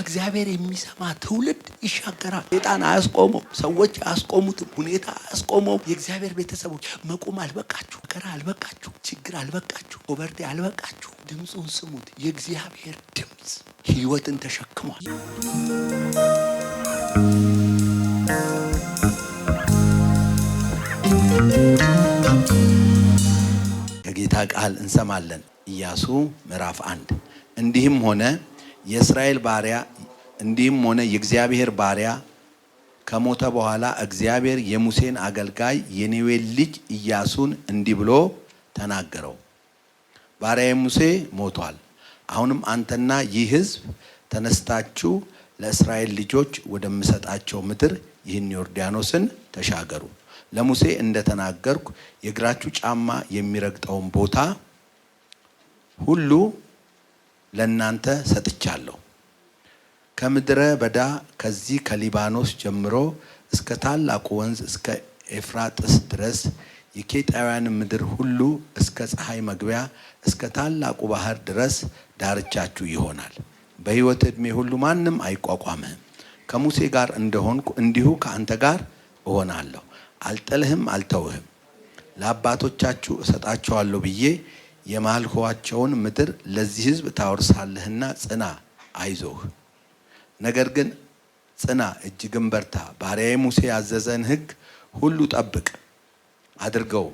ከእግዚአብሔር የሚሰማ ትውልድ ይሻገራል። ሰይጣን አያስቆመው፣ ሰዎች አያስቆሙትም፣ ሁኔታ አያስቆመው። የእግዚአብሔር ቤተሰቦች መቆም አልበቃችሁ፣ መከራ አልበቃችሁ፣ ችግር አልበቃችሁ፣ ፖቨርቲ አልበቃችሁ። ድምፁን ስሙት። የእግዚአብሔር ድምፅ ሕይወትን ተሸክሟል። ከጌታ ቃል እንሰማለን። ኢያሱ ምዕራፍ 1 እንዲህም ሆነ የእግዚአብሔር ባሪያ ከሞተ በኋላ እግዚአብሔር የሙሴን አገልጋይ የኔዌን ልጅ ኢያሱን እንዲህ ብሎ ተናገረው። ባሪያዬ ሙሴ ሞቷል። አሁንም አንተና ይህ ሕዝብ ተነስታችሁ ለእስራኤል ልጆች ወደምሰጣቸው ምድር ይህን ዮርዳኖስን ተሻገሩ። ለሙሴ እንደተናገርኩ የእግራችሁ ጫማ የሚረግጠውን ቦታ ሁሉ ለእናንተ ሰጥቻለሁ። ከምድረ በዳ ከዚህ ከሊባኖስ ጀምሮ እስከ ታላቁ ወንዝ እስከ ኤፍራጥስ ድረስ የኬጣውያን ምድር ሁሉ እስከ ፀሐይ መግቢያ እስከ ታላቁ ባህር ድረስ ዳርቻችሁ ይሆናል። በሕይወት ዕድሜ ሁሉ ማንም አይቋቋምህም። ከሙሴ ጋር እንደሆንኩ እንዲሁ ከአንተ ጋር እሆናለሁ። አልጥልህም፣ አልተውህም። ለአባቶቻችሁ እሰጣቸዋለሁ ብዬ የማልኋቸውን ምድር ለዚህ ሕዝብ ታወርሳለህና ጽና፣ አይዞህ። ነገር ግን ጽና፣ እጅግም በርታ። ባሪያዬ ሙሴ ያዘዘን ሕግ ሁሉ ጠብቅ አድርገው።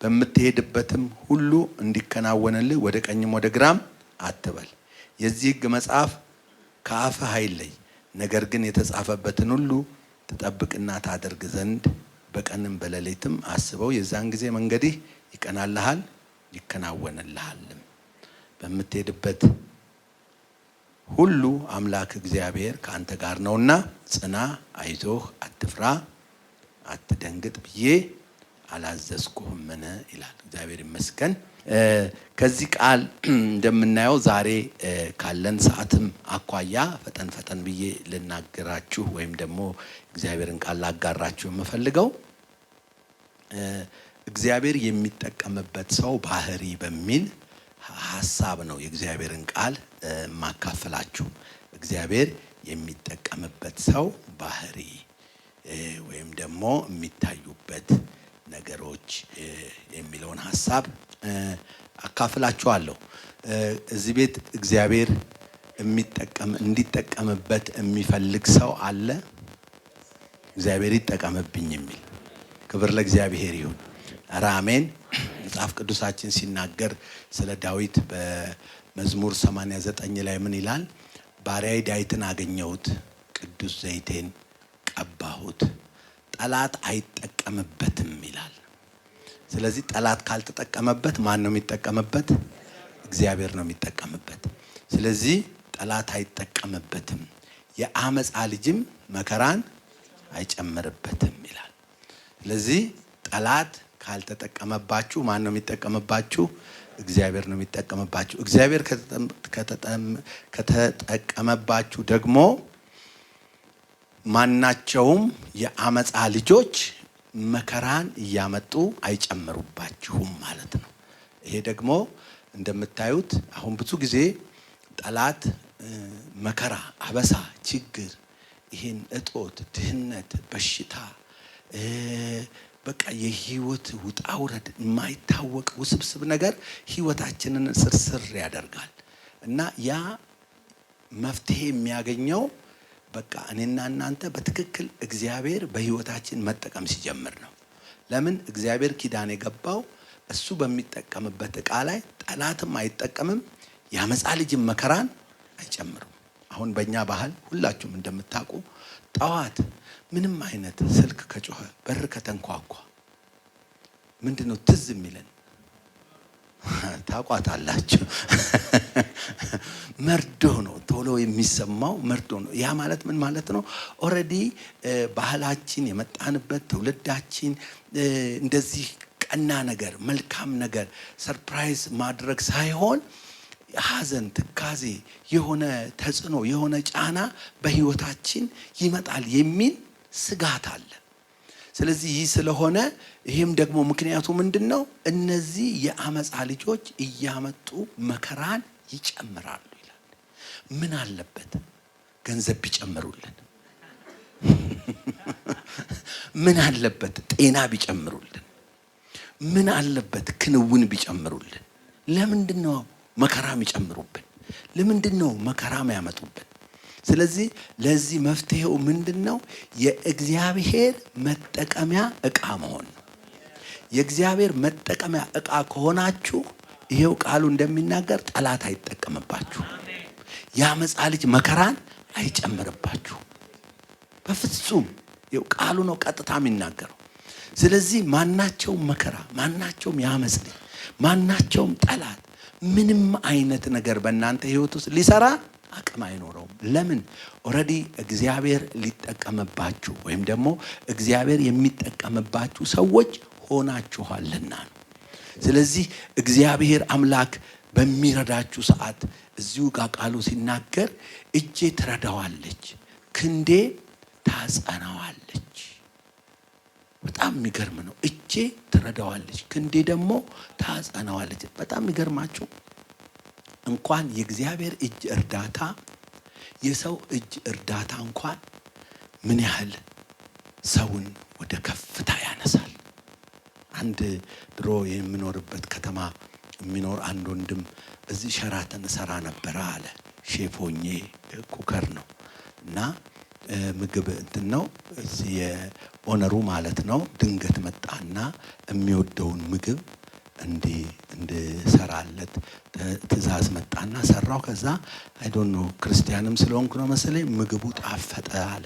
በምትሄድበትም ሁሉ እንዲከናወንልህ ወደ ቀኝም ወደ ግራም አትበል። የዚህ ሕግ መጽሐፍ ከአፍህ አይለይ። ነገር ግን የተጻፈበትን ሁሉ ትጠብቅና ታደርግ ዘንድ በቀንም በሌሊትም አስበው። የዛን ጊዜ መንገድህ ይቀናልሃል ይከናወንልሃልም። በምትሄድበት ሁሉ አምላክ እግዚአብሔር ከአንተ ጋር ነውና ጽና፣ አይዞህ፣ አትፍራ፣ አትደንግጥ ብዬ አላዘዝኩህምን ይላል። እግዚአብሔር ይመስገን። ከዚህ ቃል እንደምናየው ዛሬ ካለን ሰዓትም አኳያ ፈጠን ፈጠን ብዬ ልናገራችሁ ወይም ደግሞ እግዚአብሔርን ቃል ላጋራችሁ የምፈልገው እግዚአብሔር የሚጠቀምበት ሰው ባህሪ በሚል ሐሳብ ነው። የእግዚአብሔርን ቃል ማካፈላችሁ እግዚአብሔር የሚጠቀምበት ሰው ባህሪ ወይም ደግሞ የሚታዩበት ነገሮች የሚለውን ሐሳብ አካፍላችኋለሁ። እዚህ ቤት እግዚአብሔር እንዲጠቀምበት የሚፈልግ ሰው አለ? እግዚአብሔር ይጠቀምብኝ የሚል። ክብር ለእግዚአብሔር ይሁን። ኧረ አሜን። መጽሐፍ ቅዱሳችን ሲናገር ስለ ዳዊት በመዝሙር 89 ላይ ምን ይላል? ባሪያዬ ዳዊትን አገኘሁት፣ ቅዱስ ዘይቴን ቀባሁት፣ ጠላት አይጠቀምበትም ይላል። ስለዚህ ጠላት ካልተጠቀመበት ማን ነው የሚጠቀምበት? እግዚአብሔር ነው የሚጠቀምበት። ስለዚህ ጠላት አይጠቀምበትም፣ የአመፃ ልጅም መከራን አይጨምርበትም ይላል። ስለዚህ ጠላት ካልተጠቀመባችሁ ማን ነው የሚጠቀምባችሁ? እግዚአብሔር ነው የሚጠቀምባችሁ። እግዚአብሔር ከተጠቀመባችሁ ደግሞ ማናቸውም የአመፃ ልጆች መከራን እያመጡ አይጨምሩባችሁም ማለት ነው። ይሄ ደግሞ እንደምታዩት አሁን ብዙ ጊዜ ጠላት መከራ፣ አበሳ፣ ችግር፣ ይሄን እጦት፣ ድህነት፣ በሽታ፣ በቃ የህይወት ውጣ ውረድ የማይታወቅ ውስብስብ ነገር ህይወታችንን ስርስር ያደርጋል እና ያ መፍትሄ የሚያገኘው በቃ እኔና እናንተ በትክክል እግዚአብሔር በህይወታችን መጠቀም ሲጀምር ነው። ለምን? እግዚአብሔር ኪዳን የገባው እሱ በሚጠቀምበት ዕቃ ላይ ጠላትም አይጠቀምም፣ ያመፃ ልጅም መከራን አይጨምርም። አሁን በእኛ ባህል ሁላችሁም እንደምታውቁ ጠዋት ምንም አይነት ስልክ ከጮኸ በር ከተንኳኳ ምንድነው ትዝ የሚለን? ታውቋታላችሁ። መርዶ ነው፣ ቶሎ የሚሰማው መርዶ ነው። ያ ማለት ምን ማለት ነው? ኦልሬዲ ባህላችን የመጣንበት ትውልዳችን እንደዚህ ቀና ነገር፣ መልካም ነገር ሰርፕራይዝ ማድረግ ሳይሆን ሐዘን፣ ትካዜ፣ የሆነ ተጽዕኖ፣ የሆነ ጫና በህይወታችን ይመጣል የሚል ስጋት አለ። ስለዚህ ይህ ስለሆነ ይህም ደግሞ ምክንያቱ ምንድነው? እነዚህ የአመፃ ልጆች እያመጡ መከራን ይጨምራሉ ይላል። ምን አለበት? ገንዘብ ቢጨምሩልን? ምን አለበት ጤና ቢጨምሩልን? ምን አለበት ክንውን ቢጨምሩልን? ለምንድነው መከራ የሚጨምሩብን? ለምንድነው መከራ የሚያመጡብን? ስለዚህ ለዚህ መፍትሄው ምንድነው? የእግዚአብሔር መጠቀሚያ ዕቃ መሆን ነው። የእግዚአብሔር መጠቀሚያ ዕቃ ከሆናችሁ ይሄው ቃሉ እንደሚናገር ጠላት አይጠቀምባችሁ። ያመጻ ልጅ መከራን አይጨምርባችሁ በፍጹም። ይሄው ቃሉ ነው ቀጥታ የሚናገረው። ስለዚህ ማናቸውም መከራ፣ ማናቸውም ያመጽ ልጅ፣ ማናቸውም ጠላት ምንም አይነት ነገር በእናንተ ህይወት ውስጥ ሊሰራ አቅም አይኖረውም። ለምን? ኦሬዲ እግዚአብሔር ሊጠቀምባችሁ ወይም ደግሞ እግዚአብሔር የሚጠቀምባችሁ ሰዎች ሆናችኋልና ነው። ስለዚህ እግዚአብሔር አምላክ በሚረዳችሁ ሰዓት እዚሁ ጋር ቃሉ ሲናገር እጄ ትረዳዋለች፣ ክንዴ ታጸናዋለች። በጣም የሚገርም ነው። እጄ ትረዳዋለች፣ ክንዴ ደግሞ ታጸናዋለች። በጣም የሚገርማችሁ እንኳን የእግዚአብሔር እጅ እርዳታ የሰው እጅ እርዳታ እንኳን ምን ያህል ሰውን ወደ ከፍታ ያነሳል። አንድ ድሮ የምኖርበት ከተማ የሚኖር አንድ ወንድም እዚህ ሸራተን ሰራ ነበር አለ። ሼፍ ሆኜ ኩከር ነው እና ምግብ እንትን ነው እዚህ የኦነሩ ማለት ነው። ድንገት መጣና የሚወደውን ምግብ እንድሰራለት ትእዛዝ መጣና ሰራው። ከዛ አይ ዶንት ኖ ክርስቲያንም ስለሆንኩ ነው መሰለኝ ምግቡ ጣፈጠ አለ።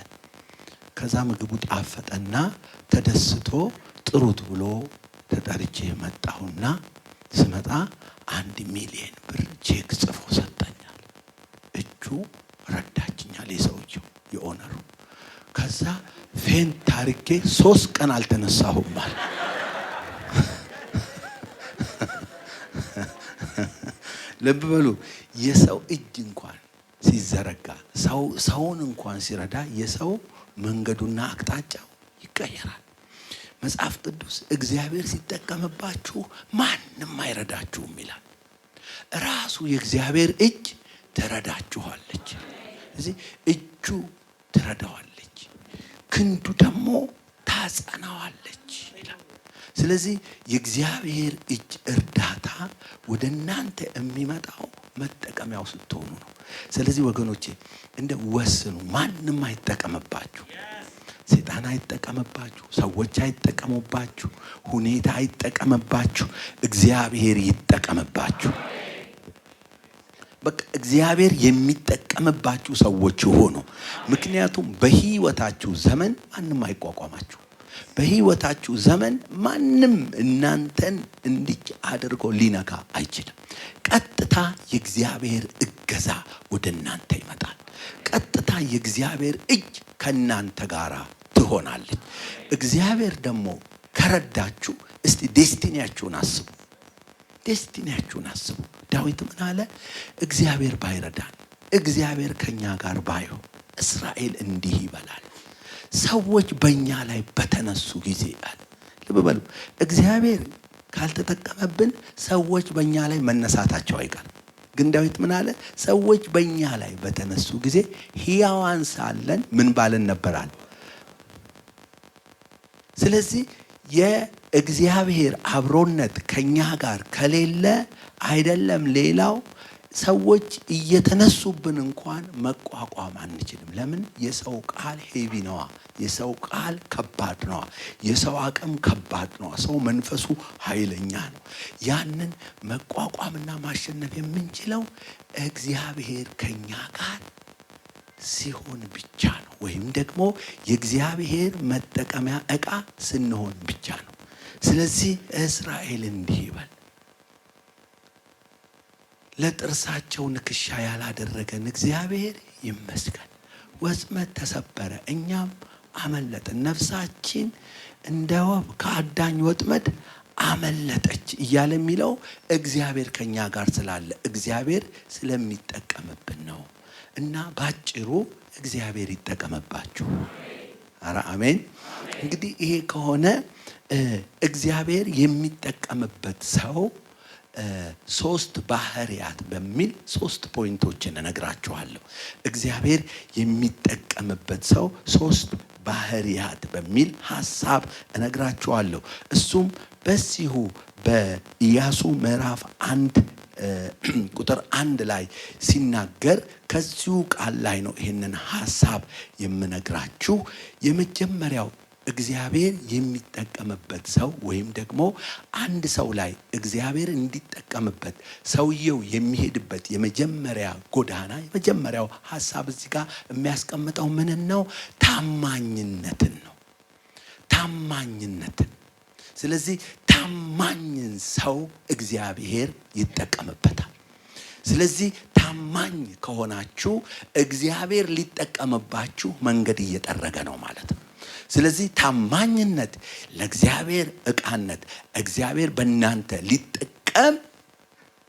ከዛ ምግቡ ጣፈጠና ተደስቶ ጥሩት ብሎ ተጠርቼ መጣሁና ስመጣ 1 ሚሊዮን ብር ቼክ ጽፎ ሰጠኛል። እጁ ረዳችኛል የሰውየው የኦነሩ። ከዛ ፌንት ታሪኬ 3 ቀን አልተነሳሁም ማለት ልብ በሉ። የሰው እጅ እንኳን ሲዘረጋ ሰውን እንኳን ሲረዳ የሰው መንገዱና አቅጣጫው ይቀየራል። መጽሐፍ ቅዱስ እግዚአብሔር ሲጠቀምባችሁ ማንም አይረዳችሁም ይላል። ራሱ የእግዚአብሔር እጅ ትረዳችኋለች። ስለዚህ እጁ ትረዳዋለች፣ ክንዱ ደግሞ ታጸናዋለች ይላል። ስለዚህ የእግዚአብሔር እጅ እርዳታ ወደ እናንተ የሚመጣው መጠቀሚያው ስትሆኑ ነው። ስለዚህ ወገኖቼ እንደ ወስኑ። ማንም አይጠቀምባችሁ፣ ሰይጣን አይጠቀምባችሁ፣ ሰዎች አይጠቀሙባችሁ፣ ሁኔታ አይጠቀምባችሁ፣ እግዚአብሔር ይጠቀምባችሁ። በቃ እግዚአብሔር የሚጠቀምባችሁ ሰዎች ሆኑ። ምክንያቱም በህይወታችሁ ዘመን ማንም አይቋቋማችሁ። በህይወታችሁ ዘመን ማንም እናንተን እንዲህ አድርጎ ሊነካ አይችልም። ቀጥታ የእግዚአብሔር እገዛ ወደ እናንተ ይመጣል። ቀጥታ የእግዚአብሔር እጅ ከናንተ ጋር ትሆናለች። እግዚአብሔር ደግሞ ከረዳችሁ እስቲ ዴስቲኒያችሁን አስቡ። ዴስቲኒያችሁን አስቡ። ዳዊት ምን አለ? እግዚአብሔር ባይረዳን፣ እግዚአብሔር ከኛ ጋር ባይሆን እስራኤል እንዲህ ይበላል፣ ሰዎች በእኛ ላይ በተነሱ ጊዜ አለ። ልብ በሉ። እግዚአብሔር ካልተጠቀመብን ሰዎች በእኛ ላይ መነሳታቸው አይቀርም። ግን ዳዊት ምን አለ? ሰዎች በእኛ ላይ በተነሱ ጊዜ ሕያዋን ሳለን ምን ባልን ነበራል። ስለዚህ የእግዚአብሔር አብሮነት ከኛ ጋር ከሌለ አይደለም ሌላው ሰዎች እየተነሱብን እንኳን መቋቋም አንችልም። ለምን? የሰው ቃል ሄቪ ነዋ። የሰው ቃል ከባድ ነዋ። የሰው አቅም ከባድ ነዋ። ሰው መንፈሱ ኃይለኛ ነው። ያንን መቋቋምና ማሸነፍ የምንችለው እግዚአብሔር ከኛ ጋር ሲሆን ብቻ ነው። ወይም ደግሞ የእግዚአብሔር መጠቀሚያ ዕቃ ስንሆን ብቻ ነው። ስለዚህ እስራኤል እንዲህ ይበል፣ ለጥርሳቸው ንክሻ ያላደረገን እግዚአብሔር ይመስገን። ወጥመድ ተሰበረ፣ እኛም አመለጥን። ነፍሳችን እንደ ወፍ ከአዳኝ ወጥመድ አመለጠች እያለ የሚለው እግዚአብሔር ከኛ ጋር ስላለ እግዚአብሔር ስለሚጠቀምብን ነው። እና ባጭሩ እግዚአብሔር ይጠቀምባችሁ። ኧረ አሜን። እንግዲህ ይሄ ከሆነ እግዚአብሔር የሚጠቀምበት ሰው ሶስት ባህሪያት በሚል ሶስት ፖይንቶችን እነግራችኋለሁ። እግዚአብሔር የሚጠቀምበት ሰው ሶስት ባህሪያት በሚል ሐሳብ እነግራችኋለሁ። እሱም በዚሁ በኢያሱ ምዕራፍ 1 ቁጥር 1 ላይ ሲናገር ከዚሁ ቃል ላይ ነው ይሄንን ሐሳብ የምነግራችሁ። የመጀመሪያው እግዚአብሔር የሚጠቀምበት ሰው ወይም ደግሞ አንድ ሰው ላይ እግዚአብሔር እንዲጠቀምበት ሰውየው የሚሄድበት የመጀመሪያ ጎዳና የመጀመሪያው ሐሳብ እዚህ ጋር የሚያስቀምጠው ምን ነው? ታማኝነትን ነው። ታማኝነትን። ስለዚህ ታማኝን ሰው እግዚአብሔር ይጠቀምበታል። ስለዚህ ታማኝ ከሆናችሁ እግዚአብሔር ሊጠቀምባችሁ መንገድ እየጠረገ ነው ማለት ነው። ስለዚህ ታማኝነት ለእግዚአብሔር ዕቃነት እግዚአብሔር በእናንተ ሊጠቀም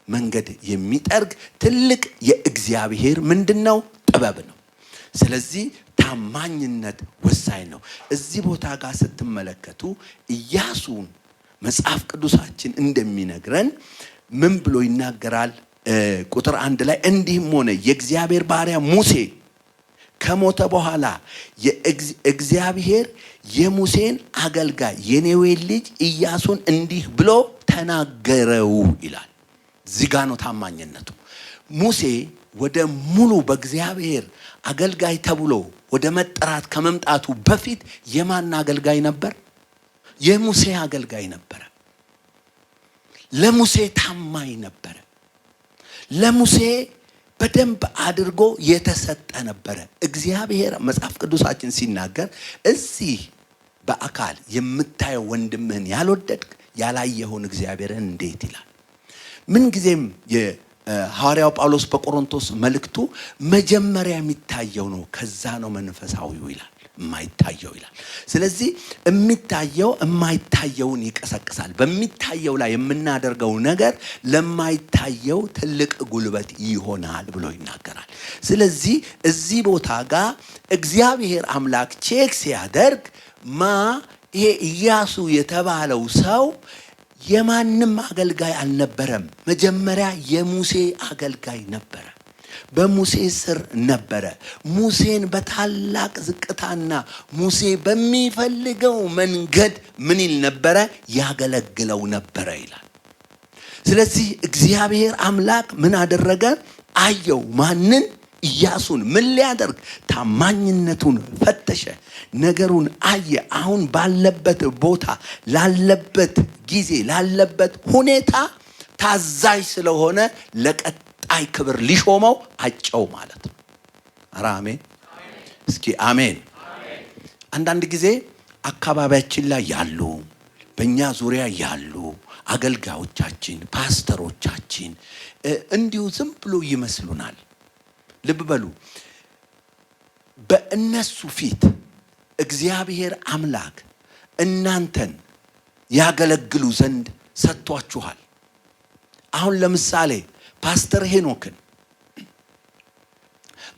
መንገድ የሚጠርግ ትልቅ የእግዚአብሔር ምንድነው? ጥበብ ነው። ስለዚህ ታማኝነት ወሳኝ ነው። እዚህ ቦታ ጋር ስትመለከቱ ኢያሱን መጽሐፍ ቅዱሳችን እንደሚነግረን ምን ብሎ ይናገራል? ቁጥር 1 ላይ እንዲህም ሆነ የእግዚአብሔር ባሪያ ሙሴ ከሞተ በኋላ እግዚአብሔር የሙሴን አገልጋይ የኔዌን ልጅ ኢያሱን እንዲህ ብሎ ተናገረው ይላል። እዚህ ጋር ነው ታማኝነቱ። ሙሴ ወደ ሙሉ በእግዚአብሔር አገልጋይ ተብሎ ወደ መጠራት ከመምጣቱ በፊት የማን አገልጋይ ነበር? የሙሴ አገልጋይ ነበረ። ለሙሴ ታማኝ ነበረ። ለሙሴ በደንብ አድርጎ የተሰጠ ነበረ። እግዚአብሔር መጽሐፍ ቅዱሳችን ሲናገር እዚህ በአካል የምታየው ወንድምህን ያልወደድክ ያላየኸውን እግዚአብሔርን እንዴት ይላል። ምን ጊዜም ሐዋርያው ጳውሎስ በቆሮንቶስ መልእክቱ መጀመሪያ የሚታየው ነው፣ ከዛ ነው መንፈሳዊው ይላል፣ የማይታየው ይላል። ስለዚህ የሚታየው የማይታየውን ይቀሰቅሳል። በሚታየው ላይ የምናደርገው ነገር ለማይታየው ትልቅ ጉልበት ይሆናል ብሎ ይናገራል። ስለዚህ እዚህ ቦታ ጋር እግዚአብሔር አምላክ ቼክ ሲያደርግ ይሄ ኢያሱ የተባለው ሰው የማንም አገልጋይ አልነበረም። መጀመሪያ የሙሴ አገልጋይ ነበረ። በሙሴ ስር ነበረ። ሙሴን በታላቅ ዝቅታና ሙሴ በሚፈልገው መንገድ ምን ይል ነበረ? ያገለግለው ነበረ ይላል። ስለዚህ እግዚአብሔር አምላክ ምን አደረገ? አየው። ማንን? ኢያሱን። ምን ሊያደርግ? ታማኝነቱን ፈተሸ። ነገሩን አየ። አሁን ባለበት ቦታ ላለበት ጊዜ ላለበት ሁኔታ ታዛዥ ስለሆነ ለቀጣይ ክብር ሊሾመው አጨው ማለት ነው። ኧረ አሜን! እስኪ አሜን። አንዳንድ ጊዜ አካባቢያችን ላይ ያሉ በእኛ ዙሪያ ያሉ አገልጋዮቻችን፣ ፓስተሮቻችን እንዲሁ ዝም ብሎ ይመስሉናል። ልብ በሉ፣ በእነሱ ፊት እግዚአብሔር አምላክ እናንተን ያገለግሉ ዘንድ ሰጥቷችኋል። አሁን ለምሳሌ ፓስተር ሄኖክን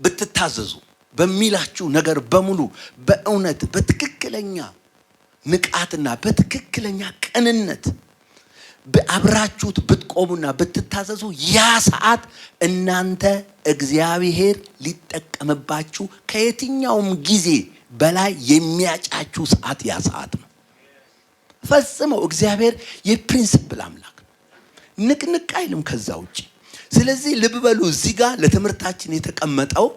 ብትታዘዙ በሚላችሁ ነገር በሙሉ በእውነት በትክክለኛ ንቃትና በትክክለኛ ቅንነት አብራችሁት ብትቆሙና ብትታዘዙ ያ ሰዓት እናንተ እግዚአብሔር ሊጠቀምባችሁ ከየትኛውም ጊዜ በላይ የሚያጫችሁ ሰዓት ያ ሰዓት ነው። ፈጽመው እግዚአብሔር የፕሪንሲፕል አምላክ ነው። ንቅንቅ አይልም ከዛ ውጪ። ስለዚህ ልብ በሉ፣ እዚህ ጋር ለትምህርታችን የተቀመጠው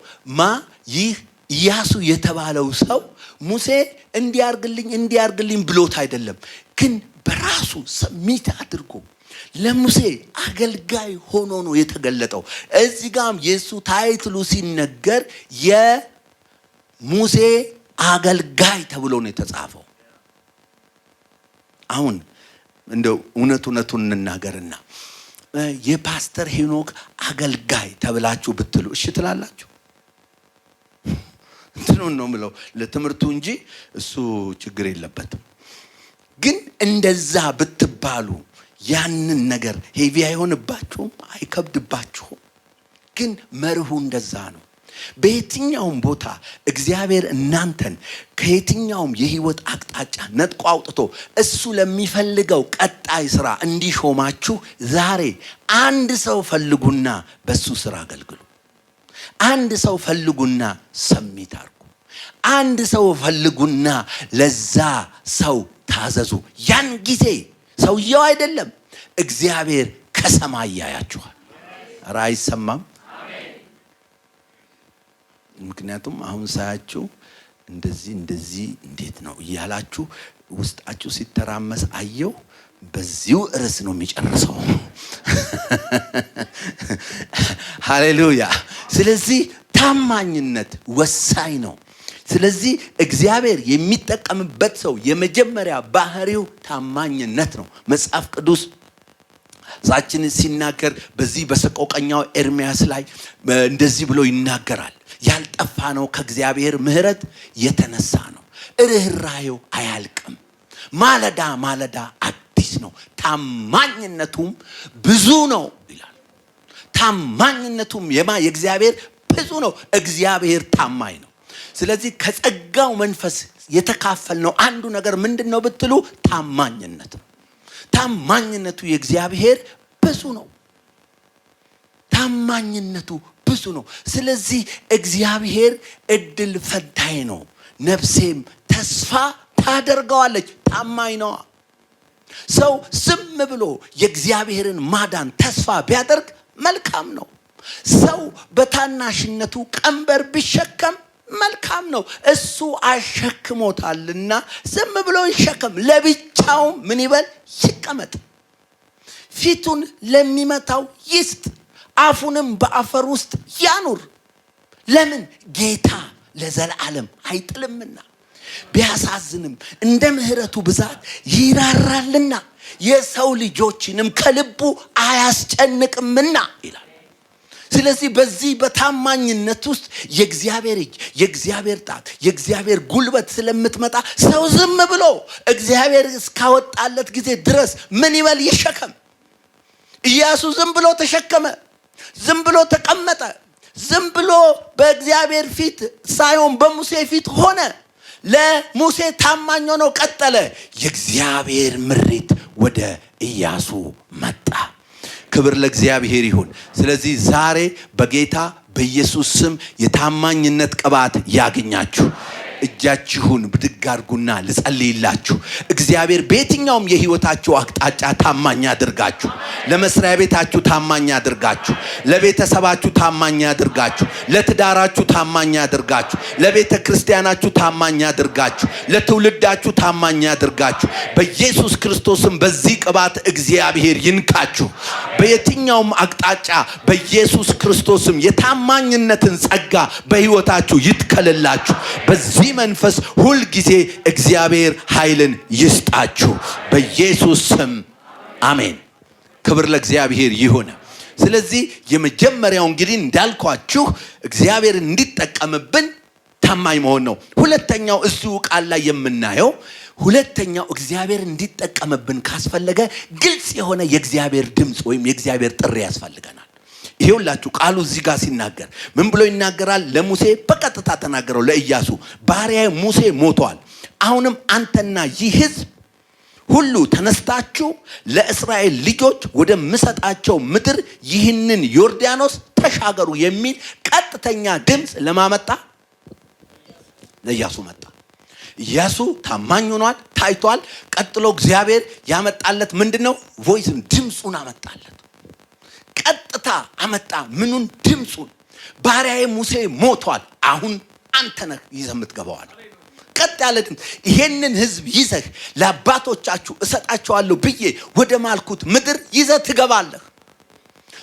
ይህ ኢያሱ የተባለው ሰው ሙሴ እንዲያርግልኝ ብሎት አይደለም፣ ግን በራሱ ሰሚት አድርጎ ለሙሴ አገልጋይ ሆኖ ነው የተገለጠው። እዚህ ጋርም የሱ ታይትሉ ሲነገር የሙሴ አገልጋይ ተብሎ ነው የተጻፈው። አሁን እንደው እውነቱን እንናገርና የፓስተር ሄኖክ አገልጋይ ተብላችሁ ብትሉ እሺ ትላላችሁ? እንትኑን ነው የምለው ለትምህርቱ እንጂ እሱ ችግር የለበትም። ግን እንደዛ ብትባሉ ያንን ነገር ሄቪ አይሆንባችሁም? አይከብድባችሁም? ግን መርሁ እንደዛ ነው። በየትኛውም ቦታ እግዚአብሔር እናንተን ከየትኛውም የህይወት አቅጣጫ ነጥቆ አውጥቶ እሱ ለሚፈልገው ቀጣይ ስራ እንዲሾማችሁ ዛሬ አንድ ሰው ፈልጉና በሱ ስራ አገልግሉ። አንድ ሰው ፈልጉና ሰሚት አድርጉ። አንድ ሰው ፈልጉና ለዛ ሰው ታዘዙ። ያን ጊዜ ሰውየው አይደለም እግዚአብሔር ከሰማይ ያያችኋል። ኧረ አይሰማም? ምክንያቱም አሁን ሳያችሁ እንደዚህ እንዴት ነው እያላችሁ ውስጣችሁ ሲተራመስ አየው። በዚሁ ርዕስ ነው የሚጨርሰው። ሃሌሉያ። ስለዚህ ታማኝነት ወሳኝ ነው። ስለዚህ እግዚአብሔር የሚጠቀምበት ሰው የመጀመሪያ ባህሪው ታማኝነት ነው። መጽሐፍ ቅዱስ ዛችን ሲናገር በዚህ በሰቆቀኛው ኤርምያስ ላይ እንደዚህ ብሎ ይናገራል። ያልጠፋ ነው ከእግዚአብሔር ምሕረት የተነሳ ነው፣ ርኅራኄው አያልቅም፣ ማለዳ ማለዳ አዲስ ነው፣ ታማኝነቱም ብዙ ነው ይላል። ታማኝነቱም የእግዚአብሔር ብዙ ነው። እግዚአብሔር ታማኝ ነው። ስለዚህ ከጸጋው መንፈስ የተካፈልነው አንዱ ነገር ምንድነው ብትሉ ታማኝነት ነው። ታማኝነቱ የእግዚአብሔር ብዙ ነው። ታማኝነቱ ብዙ ነው። ስለዚህ እግዚአብሔር እድል ፈንታዬ ነው፣ ነፍሴም ተስፋ ታደርገዋለች። ታማኝ ነው። ሰው ዝም ብሎ የእግዚአብሔርን ማዳን ተስፋ ቢያደርግ መልካም ነው። ሰው በታናሽነቱ ቀንበር ቢሸከም መልካም ነው። እሱ አሸክሞታልና ዝም ብሎ ይሸከም። ለብቻው ምን ይበል? ይቀመጥ። ፊቱን ለሚመታው ይስጥ፣ አፉንም በአፈር ውስጥ ያኑር። ለምን? ጌታ ለዘላለም አይጥልምና፣ ቢያሳዝንም እንደ ምሕረቱ ብዛት ይራራልና፣ የሰው ልጆችንም ከልቡ አያስጨንቅምና ይላል። ስለዚህ በዚህ በታማኝነት ውስጥ የእግዚአብሔር እጅ፣ የእግዚአብሔር ጣት፣ የእግዚአብሔር ጉልበት ስለምትመጣ ሰው ዝም ብሎ እግዚአብሔር እስካወጣለት ጊዜ ድረስ ምን ይበል? ይሸከም። ኢያሱ ዝም ብሎ ተሸከመ፣ ዝም ብሎ ተቀመጠ፣ ዝም ብሎ በእግዚአብሔር ፊት ሳይሆን በሙሴ ፊት ሆነ። ለሙሴ ታማኝ ሆኖ ቀጠለ። የእግዚአብሔር ምሪት ወደ ኢያሱ መጣ። ክብር ለእግዚአብሔር ይሁን። ስለዚህ ዛሬ በጌታ በኢየሱስ ስም የታማኝነት ቅባት ያገኛችሁ። እጃችሁን ብድግ አድርጉና ልጸልይላችሁ። እግዚአብሔር በየትኛውም የህይወታችሁ አቅጣጫ ታማኝ ያድርጋችሁ። ለመስሪያ ቤታችሁ ታማኝ ያድርጋችሁ። ለቤተሰባችሁ ታማኝ ያድርጋችሁ። ለትዳራችሁ ታማኝ ያድርጋችሁ። ለቤተ ክርስቲያናችሁ ታማኝ ያድርጋችሁ። ለትውልዳችሁ ታማኝ ያድርጋችሁ። በኢየሱስ ክርስቶስም በዚህ ቅባት እግዚአብሔር ይንካችሁ። በየትኛውም አቅጣጫ በኢየሱስ ክርስቶስም የታማኝነትን ጸጋ በህይወታችሁ ይትከልላችሁ። በዚህ መንፈስ ሁል ጊዜ እግዚአብሔር ኃይልን ይስጣችሁ በኢየሱስ ስም አሜን። ክብር ለእግዚአብሔር ይሁን። ስለዚህ የመጀመሪያው እንግዲህ እንዳልኳችሁ እግዚአብሔር እንዲጠቀምብን ታማኝ መሆን ነው። ሁለተኛው እዚሁ ቃል ላይ የምናየው ሁለተኛው እግዚአብሔር እንዲጠቀምብን ካስፈለገ ግልጽ የሆነ የእግዚአብሔር ድምጽ ወይም የእግዚአብሔር ጥሪ ያስፈልገናል። ይሄውላችሁ ቃሉ እዚህ ጋር ሲናገር ምን ብሎ ይናገራል? ለሙሴ በቀጥታ ተናገረው። ለኢያሱ ባሪያዬ ሙሴ ሞቷል። አሁንም አንተና ይህ ሕዝብ ሁሉ ተነስታችሁ ለእስራኤል ልጆች ወደ ምሰጣቸው ምድር ይህንን ዮርዳኖስ ተሻገሩ የሚል ቀጥተኛ ድምጽ ለማመጣ ለኢያሱ መጣ። ኢያሱ ታማኝ ሆኗል፣ ታይቷል። ቀጥሎ እግዚአብሔር ያመጣለት ምንድነው? ቮይስን ድምጹን አመጣለት። ቀጥታ አመጣ። ምኑን? ድምጹን። ባሪያዬ ሙሴ ሞቷል፣ አሁን አንተ ነህ ይዘህ የምትገባው። ቀጥ ያለ ድምጽ። ይሄንን ህዝብ ይዘህ ለአባቶቻችሁ እሰጣቸዋለሁ ብዬ ወደ ማልኩት ምድር ይዘህ ትገባለህ።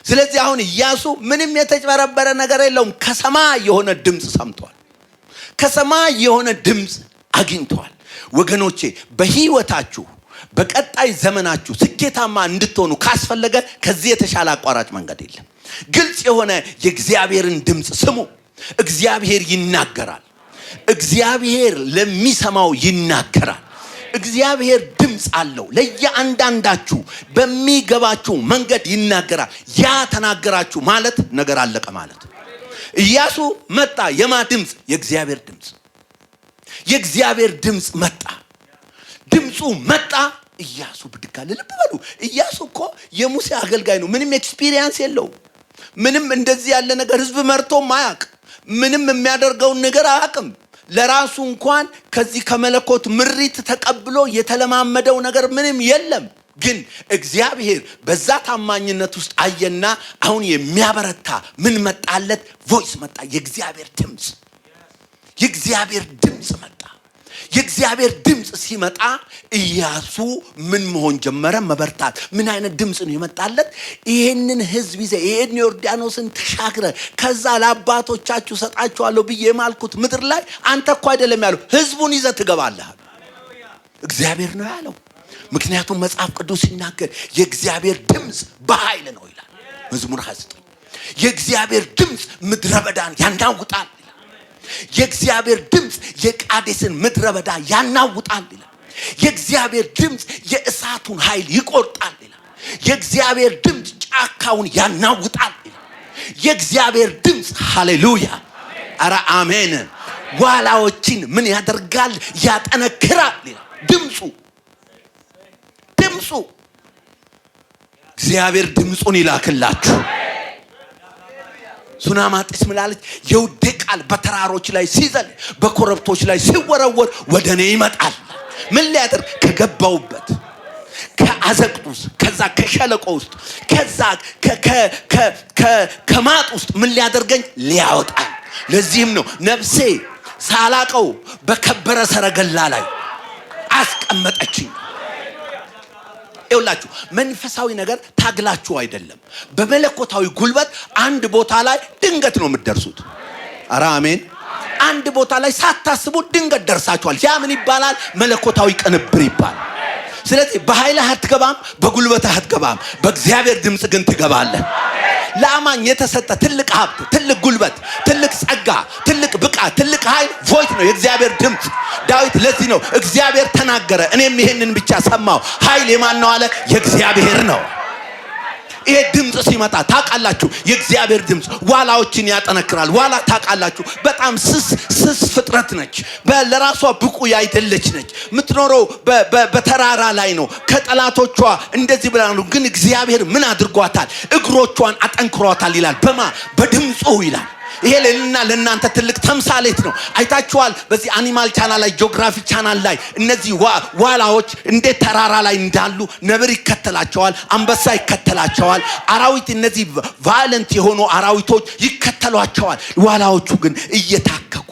ስለዚህ አሁን ኢያሱ ምንም የተጨበረበረ ነገር የለውም። ከሰማይ የሆነ ድምጽ ሰምቷል። ከሰማይ የሆነ ድምጽ አግኝቷል። ወገኖቼ በህይወታችሁ በቀጣይ ዘመናችሁ ስኬታማ እንድትሆኑ ካስፈለገ ከዚህ የተሻለ አቋራጭ መንገድ የለም። ግልጽ የሆነ የእግዚአብሔርን ድምጽ ስሙ። እግዚአብሔር ይናገራል። እግዚአብሔር ለሚሰማው ይናገራል። እግዚአብሔር ድምጽ አለው። ለየአንዳንዳችሁ በሚገባችሁ መንገድ ይናገራል። ያ ተናገራችሁ ማለት ነገር አለቀ ማለት። ኢያሱ መጣ። የማ ድምጽ? የእግዚአብሔር ድምጽ። የእግዚአብሔር ድምጽ መጣ። ድምጹ መጣ። ኢያሱ ብድግ አለ። ልብ በሉ፣ ኢያሱ እኮ የሙሴ አገልጋይ ነው። ምንም ኤክስፒሪየንስ የለው። ምንም እንደዚህ ያለ ነገር ህዝብ መርቶ ማያቅ፣ ምንም የሚያደርገውን ነገር አያቅም። ለራሱ እንኳን ከዚህ ከመለኮት ምሪት ተቀብሎ የተለማመደው ነገር ምንም የለም። ግን እግዚአብሔር በዛ ታማኝነት ውስጥ አየና አሁን የሚያበረታ ምን መጣለት? ቮይስ መጣ። የእግዚአብሔር ድምጽ። የእግዚአብሔር ድምጽ መጣ። የእግዚአብሔር ድምጽ ሲመጣ ኢያሱ ምን መሆን ጀመረ? መበርታት። ምን አይነት ድምጽ ነው የመጣለት? ይሄንን ህዝብ ይዘህ ይሄን ዮርዳኖስን ተሻግረ ከዛ ለአባቶቻችሁ ሰጣችኋለሁ ብዬ የማልኩት ምድር ላይ አንተ እኮ አይደለም ያለው፣ ህዝቡን ይዘህ ትገባለህ። እግዚአብሔር ነው ያለው። ምክንያቱም መጽሐፍ ቅዱስ ሲናገር የእግዚአብሔር ድምጽ በኃይል ነው ይላል። መዝሙር 29 የእግዚአብሔር ድምጽ ምድረ በዳን ያናውጣል። የእግዚአብሔር ድምጽ የቃዴስን ምድረ በዳ ያናውጣል ይላል። የእግዚአብሔር ድምጽ የእሳቱን ኃይል ይቆርጣል ይላል። የእግዚአብሔር ድምጽ ጫካውን ያናውጣል ይላል። የእግዚአብሔር ድምጽ ሃሌሉያ፣ አረ አሜን። ዋላዎችን ምን ያደርጋል? ያጠነክራል ይላል። ድምጹ እግዚአብሔር ድምጹን ይላክላችሁ። ሱናማጢስ ምላለች? የውዴ ቃል በተራሮች ላይ ሲዘል በኮረብቶች ላይ ሲወረወር ወደ እኔ ይመጣል። ምን ሊያደርግ? ከገባውበት ከአዘቅት ውስጥ፣ ከዛ ከሸለቆ ውስጥ፣ ከዛ ከማጥ ውስጥ ምን ሊያደርገኝ? ሊያወጣኝ። ለዚህም ነው ነፍሴ ሳላቀው በከበረ ሰረገላ ላይ አስቀመጠችኝ። ይኸውላችሁ መንፈሳዊ ነገር ታግላችሁ አይደለም። በመለኮታዊ ጉልበት አንድ ቦታ ላይ ድንገት ነው የምትደርሱት። ኧረ አሜን። አንድ ቦታ ላይ ሳታስቡ ድንገት ደርሳችኋል። ያ ምን ይባላል? መለኮታዊ ቅንብር ይባላል። ስለዚህ በኃይልህ አትገባም፣ በጉልበትህ አትገባም፣ በእግዚአብሔር ድምጽ ግን ትገባለህ። ለአማኝ የተሰጠ ትልቅ ሀብት፣ ትልቅ ጉልበት፣ ትልቅ ጸጋ፣ ትልቅ ብቃት፣ ትልቅ ኃይል ቮይስ ነው፣ የእግዚአብሔር ድምጽ። ዳዊት ለዚህ ነው እግዚአብሔር ተናገረ እኔም ይሄንን ብቻ ሰማው። ኃይል የማን ነው አለ? የእግዚአብሔር ነው። ይሄ ድምጽ ሲመጣ ታውቃላችሁ፣ የእግዚአብሔር ድምጽ ዋላዎችን ያጠነክራል። ዋላ ታውቃላችሁ በጣም ስስ ፍጥረት ነች። ለራሷ ብቁ ያይደለች ነች። የምትኖረው በተራራ ላይ ነው። ከጠላቶቿ እንደዚህ ብላ ነው። ግን እግዚአብሔር ምን አድርጓታል? እግሮቿን አጠንክሯታል ይላል። በድምጹ ይላል። ይሄ ለእናንተ ትልቅ ተምሳሌት ነው። አይታችኋል በዚህ አኒማል ቻናል ላይ፣ ጂኦግራፊ ቻናል ላይ እነዚህ ዋላዎች እንዴት ተራራ ላይ እንዳሉ። ነብር ይከተላቸዋል፣ አንበሳ ይከተላቸዋል፣ አራዊት፣ እነዚህ ቫዮለንት የሆኑ አራዊቶች ይከተሏቸዋል። ዋላዎቹ ግን እየታከኩ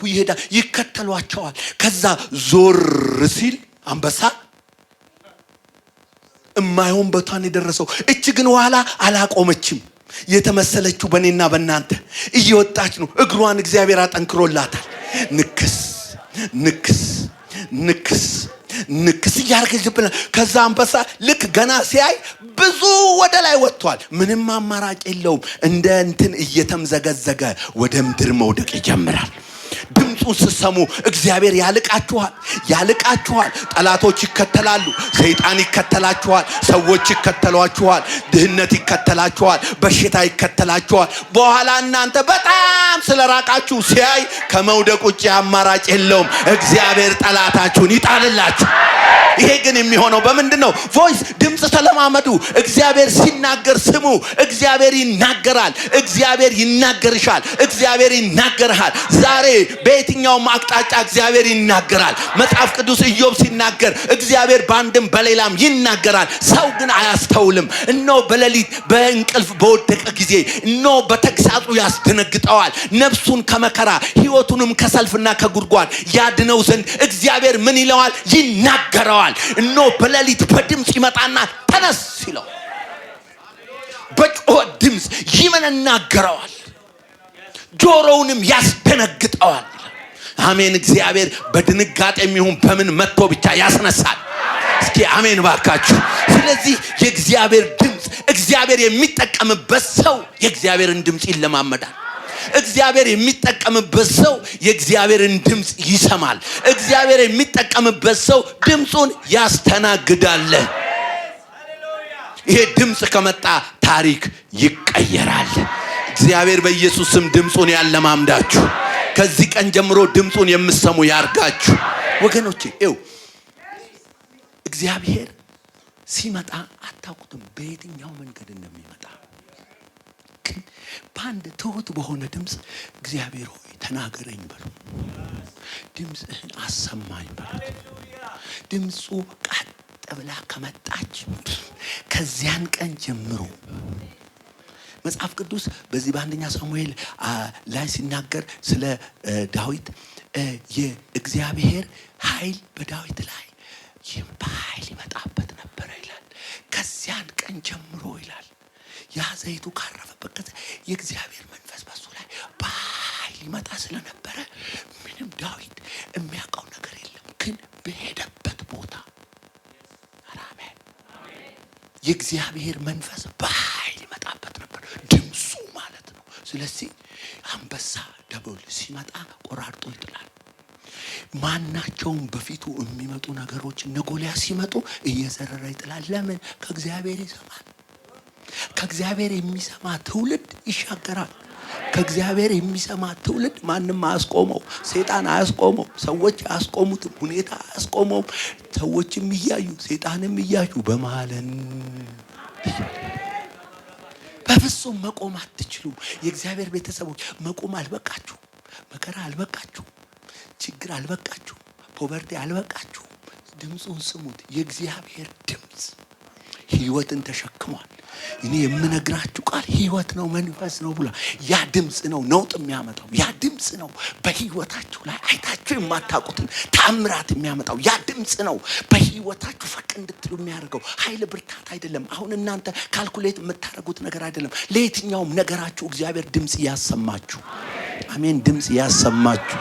ይሄዳል፣ ይከተሏቸዋል። ከዛ ዞር ሲል አንበሳ እማይሆን ቦታን የደረሰው። እቺ ግን ዋላ አላቆመችም። የተመሰለችው በእኔና በእናንተ እየወጣች ነው። እግሯን እግዚአብሔር አጠንክሮላታል። ንክስ እያደረገችብናል። ከዛ አንበሳ ልክ ገና ሲያይ ብዙ ወደ ላይ ወጥቷል። ምንም አማራጭ የለውም። እንደ እንትን እየተምዘገዘገ ወደ ምድር መውደቅ ይጀምራል። ድምጹን ስትሰሙ እግዚአብሔር ያልቃችኋል። ጠላቶች ይከተላሉ፣ ሰይጣን ይከተላችኋል፣ ሰዎች ይከተሏችኋል፣ ድህነት ይከተላችኋል፣ በሽታ ይከተላችኋል። በኋላ እናንተ በጣም ስለራቃችሁ ሲያይ ከመውደቅ ውጭ አማራጭ የለውም። እግዚአብሔር ጠላታችሁን ይጣልላችሁ። ይሄ ግን የሚሆነው በምንድነው? ቮይስ ድምጽ ተለማመዱ። እግዚአብሔር ሲናገር ስሙ። እግዚአብሔር ይናገራል። እግዚአብሔር ይናገርሻል። እግዚአብሔር ይናገርሃል። ዛሬ በየትኛውም አቅጣጫ እግዚአብሔር ይናገራል። መጽሐፍ ቅዱስ ኢዮብ ሲናገር እግዚአብሔር በአንድም በሌላም ይናገራል። ሰው ግን አያስተውልም። እነሆ በሌሊት በእንቅልፍ በወደቀ ጊዜ እነሆ በተግሳጹ ያስደነግጠዋል። ነፍሱን ከመከራ ሕይወቱንም ከሰልፍና ከጉድጓድ ያድነው ዘንድ እግዚአብሔር ምን ይለዋል? ይናገረዋል። እነሆ በሌሊት በድምጽ ይመጣና ተነስ ይለዋል። በጩኸት ድምጽ ይናገረዋል። ጆሮውንም ያስደነግጠዋል። አሜን። እግዚአብሔር በድንጋጤ የሚሆን በምን መጥቶ ብቻ ያስነሳል። እስኪ አሜን ባካችሁ። ስለዚህ የእግዚአብሔር ድምጽ እግዚአብሔር የሚጠቀምበት ሰው የእግዚአብሔርን ድምጽ ይለማመዳል። እግዚአብሔር የሚጠቀምበት ሰው የእግዚአብሔርን ድምጽ ይሰማል። እግዚአብሔር የሚጠቀምበት ሰው ድምጹን ያስተናግዳል። ይሄ ድምጽ ከመጣ ታሪክ ይቀየራል። እግዚአብሔር በኢየሱስ ስም ድምጹን ያለማምዳችሁ። ከዚህ ቀን ጀምሮ ድምጹን የምትሰሙ ያርጋችሁ ወገኖቼ። እግዚአብሔር ሲመጣ አታውቁትም በየትኛው መንገድ እንደሚመጣ። ግን በአንድ ትሁት በሆነ ድምጽ እግዚአብሔር ሆይ ተናገረኝ በሉ። ድምጽህን አሰማኝ በሉት። ድምጹ ቀጥ ብላ ከመጣች ከዚያን ቀን ጀምሮ መጽሐፍ ቅዱስ በዚህ በአንደኛ ሳሙኤል ላይ ሲናገር ስለ ዳዊት የእግዚአብሔር ኃይል በዳዊት ላይ በኃይል ይመጣበት ነበር ይላል። ከዚያን ቀን ጀምሮ ይላል ያ ዘይቱ ካረፈበት የእግዚአብሔር መንፈስ በሱ ላይ በኃይል ይመጣ ስለነበረ ምንም ዳዊት የሚያውቀው ነገር የለም። ግን በሄደበት ቦታ አሜን የእግዚአብሔር መንፈስ በኃይል ይመጣበት ነበር፣ ድምፁ ማለት ነው። ስለዚህ አንበሳ ደቦል ሲመጣ ቆራርጦ ይጥላል። ማናቸውም በፊቱ የሚመጡ ነገሮች ጎልያድ ሲመጡ እየዘረረ ይጥላል። ለምን? ከእግዚአብሔር ይሰማል። ከእግዚአብሔር የሚሰማ ትውልድ ይሻገራል። ከእግዚአብሔር የሚሰማ ትውልድ ማንም አያስቆመው። ሰይጣን አያስቆመው። ሰዎች አያስቆሙትም። ሁኔታ አያስቆመው። ሰዎችም እያዩ ሰይጣንም እያዩ በመሃልን በፍጹም መቆም አትችሉም። የእግዚአብሔር ቤተሰቦች መቆም አልበቃችሁ። መከራ አልበቃችሁ። ችግር አልበቃችሁ። ፖቨርቲ አልበቃችሁ። ድምጹን ስሙት። የእግዚአብሔር ድምጽ ሕይወትን ተሸክሟል። እኔ የምነግራችሁ ቃል ሕይወት ነው፣ መንፈስ ነው ብሏል። ያ ድምጽ ነው ነውጥ የሚያመጣው። ያ ድምጽ ነው በሕይወታችሁ ላይ አይታችሁ የማታውቁትን ተአምራት የሚያመጣው። ያ ድምጽ ነው በሕይወታችሁ ፈቅ እንድትሉ የሚያደርገው። ኃይል ብርታት አይደለም። አሁን እናንተ ካልኩሌት የምታደርጉት ነገር አይደለም። ለየትኛውም ነገራችሁ እግዚአብሔር ድምጽ ያሰማችሁ። አሜን። ድምጽ ያሰማችሁ።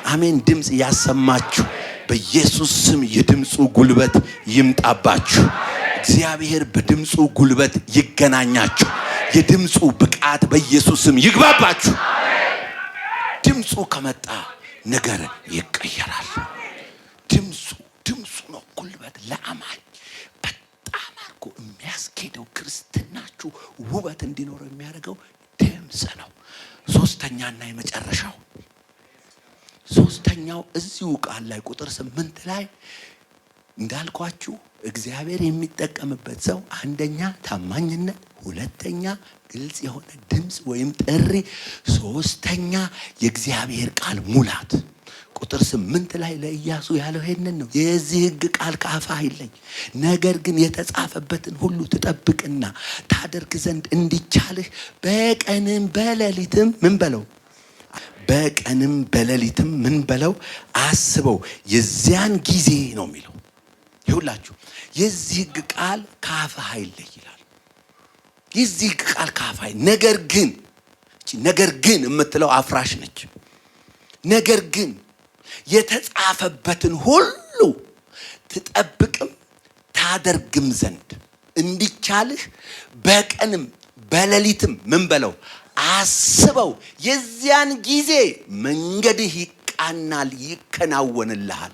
አሜን። ድምጽ ያሰማችሁ። በኢየሱስ ስም የድምጹ ጉልበት ይምጣባችሁ። እግዚአብሔር በድምጹ ጉልበት ይገናኛችሁ። የድምጹ ብቃት በኢየሱስ ስም ይግባባችሁ። ድምጹ ከመጣ ነገር ይቀየራል። ድምጹ ነው ጉልበት ለአማኝ በጣም አርጎ የሚያስኬደው። ክርስትናችሁ ውበት እንዲኖረው የሚያደርገው ድምጽ ነው። ሶስተኛና የመጨረሻው እዚሁ ቃል ላይ ቁጥር 8 ላይ እንዳልኳችሁ እግዚአብሔር የሚጠቀምበት ሰው አንደኛ ታማኝነት፣ ሁለተኛ ግልጽ የሆነ ድምጽ ወይም ጥሪ፣ ሶስተኛ የእግዚአብሔር ቃል ሙላት። ቁጥር 8 ላይ ለኢያሱ ያለው ይሄንን ነው። የዚህ ሕግ ቃል ከአፍህ አይለይ፣ ነገር ግን የተጻፈበትን ሁሉ ትጠብቅና ታደርግ ዘንድ እንዲቻልህ በቀንም በሌሊትም ምን በለው? በቀንም በሌሊትም ምን በለው? አስበው። የዚያን ጊዜ ነው የሚለው። ይሁላችሁ የዚህ ሕግ ቃል ከአፍህ አይለይ ይላል። የዚህ ሕግ ቃል ከአፍህ አይለይ። ነገር ግን የምትለው አፍራሽ ነች። ነገር ግን የተጻፈበትን ሁሉ ትጠብቅም ታደርግም ዘንድ እንዲቻልህ በቀንም በሌሊትም ምን በለው? አስበው። የዚያን ጊዜ መንገድህ ይቃናል፣ ይከናወንልሃል።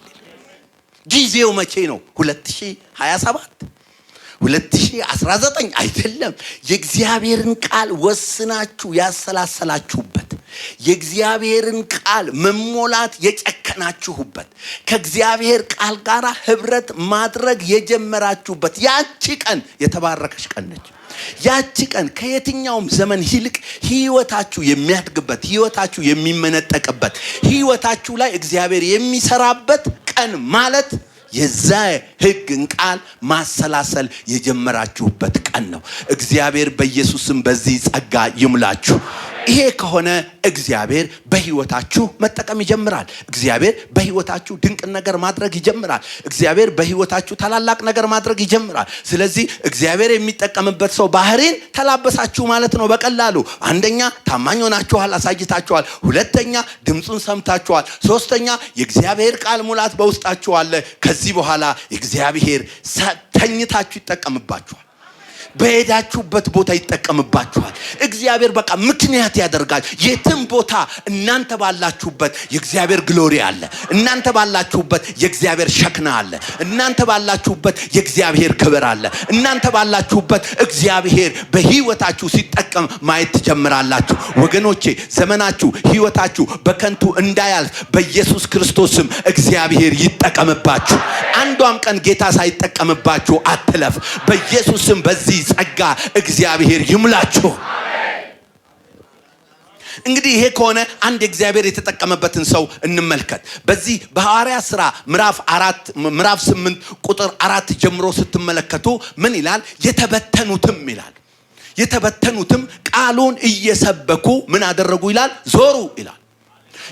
ጊዜው መቼ ነው? 2027 2019 አይደለም። የእግዚአብሔርን ቃል ወስናችሁ ያሰላሰላችሁበት፣ የእግዚአብሔርን ቃል መሞላት የጨከናችሁበት፣ ከእግዚአብሔር ቃል ጋር ህብረት ማድረግ የጀመራችሁበት ያቺ ቀን የተባረከች ቀን ነች። ያቺ ቀን ከየትኛውም ዘመን ይልቅ ህይወታችሁ የሚያድግበት፣ ህይወታችሁ የሚመነጠቅበት፣ ህይወታችሁ ላይ እግዚአብሔር የሚሰራበት ቀን ማለት የዛ ሕግን ቃል ማሰላሰል የጀመራችሁበት ቀን ነው። እግዚአብሔር በኢየሱስም በዚህ ጸጋ ይሙላችሁ። ይሄ ከሆነ እግዚአብሔር በህይወታችሁ መጠቀም ይጀምራል። እግዚአብሔር በህይወታችሁ ድንቅ ነገር ማድረግ ይጀምራል። እግዚአብሔር በህይወታችሁ ታላላቅ ነገር ማድረግ ይጀምራል። ስለዚህ እግዚአብሔር የሚጠቀምበት ሰው ባህሪን ተላበሳችሁ ማለት ነው በቀላሉ። አንደኛ ታማኝ ሆናችኋል፣ አሳይታችኋል። ሁለተኛ ድምጹን ሰምታችኋል። ሶስተኛ የእግዚአብሔር ቃል ሙላት በውስጣችሁ አለ። ከዚህ በኋላ እግዚአብሔር ተኝታችሁ ይጠቀምባችኋል። በሄዳችሁበት ቦታ ይጠቀምባችኋል። እግዚአብሔር በቃ ምክንያት ያደርጋል። የትም ቦታ እናንተ ባላችሁበት የእግዚአብሔር ግሎሪ አለ። እናንተ ባላችሁበት የእግዚአብሔር ሸክና አለ። እናንተ ባላችሁበት የእግዚአብሔር ክብር አለ። እናንተ ባላችሁበት እግዚአብሔር በህይወታችሁ ሲጠቀም ማየት ትጀምራላችሁ። ወገኖቼ ዘመናችሁ ህይወታችሁ በከንቱ እንዳያልፍ በኢየሱስ ክርስቶስ ስም እግዚአብሔር ይጠቀምባችሁ። አንዷም ቀን ጌታ ሳይጠቀምባችሁ አትለፍ። በኢየሱስ ስም በዚህ ጸጋ እግዚአብሔር ይሙላችሁ። እንግዲህ ይሄ ከሆነ አንድ እግዚአብሔር የተጠቀመበትን ሰው እንመልከት። በዚህ በሐዋርያት ሥራ ምዕራፍ 8 ቁጥር 4 ጀምሮ ስትመለከቱ ምን ይላል? የተበተኑትም ይላል። የተበተኑትም ቃሉን እየሰበኩ ምን አደረጉ ይላል? ዞሩ ይላል።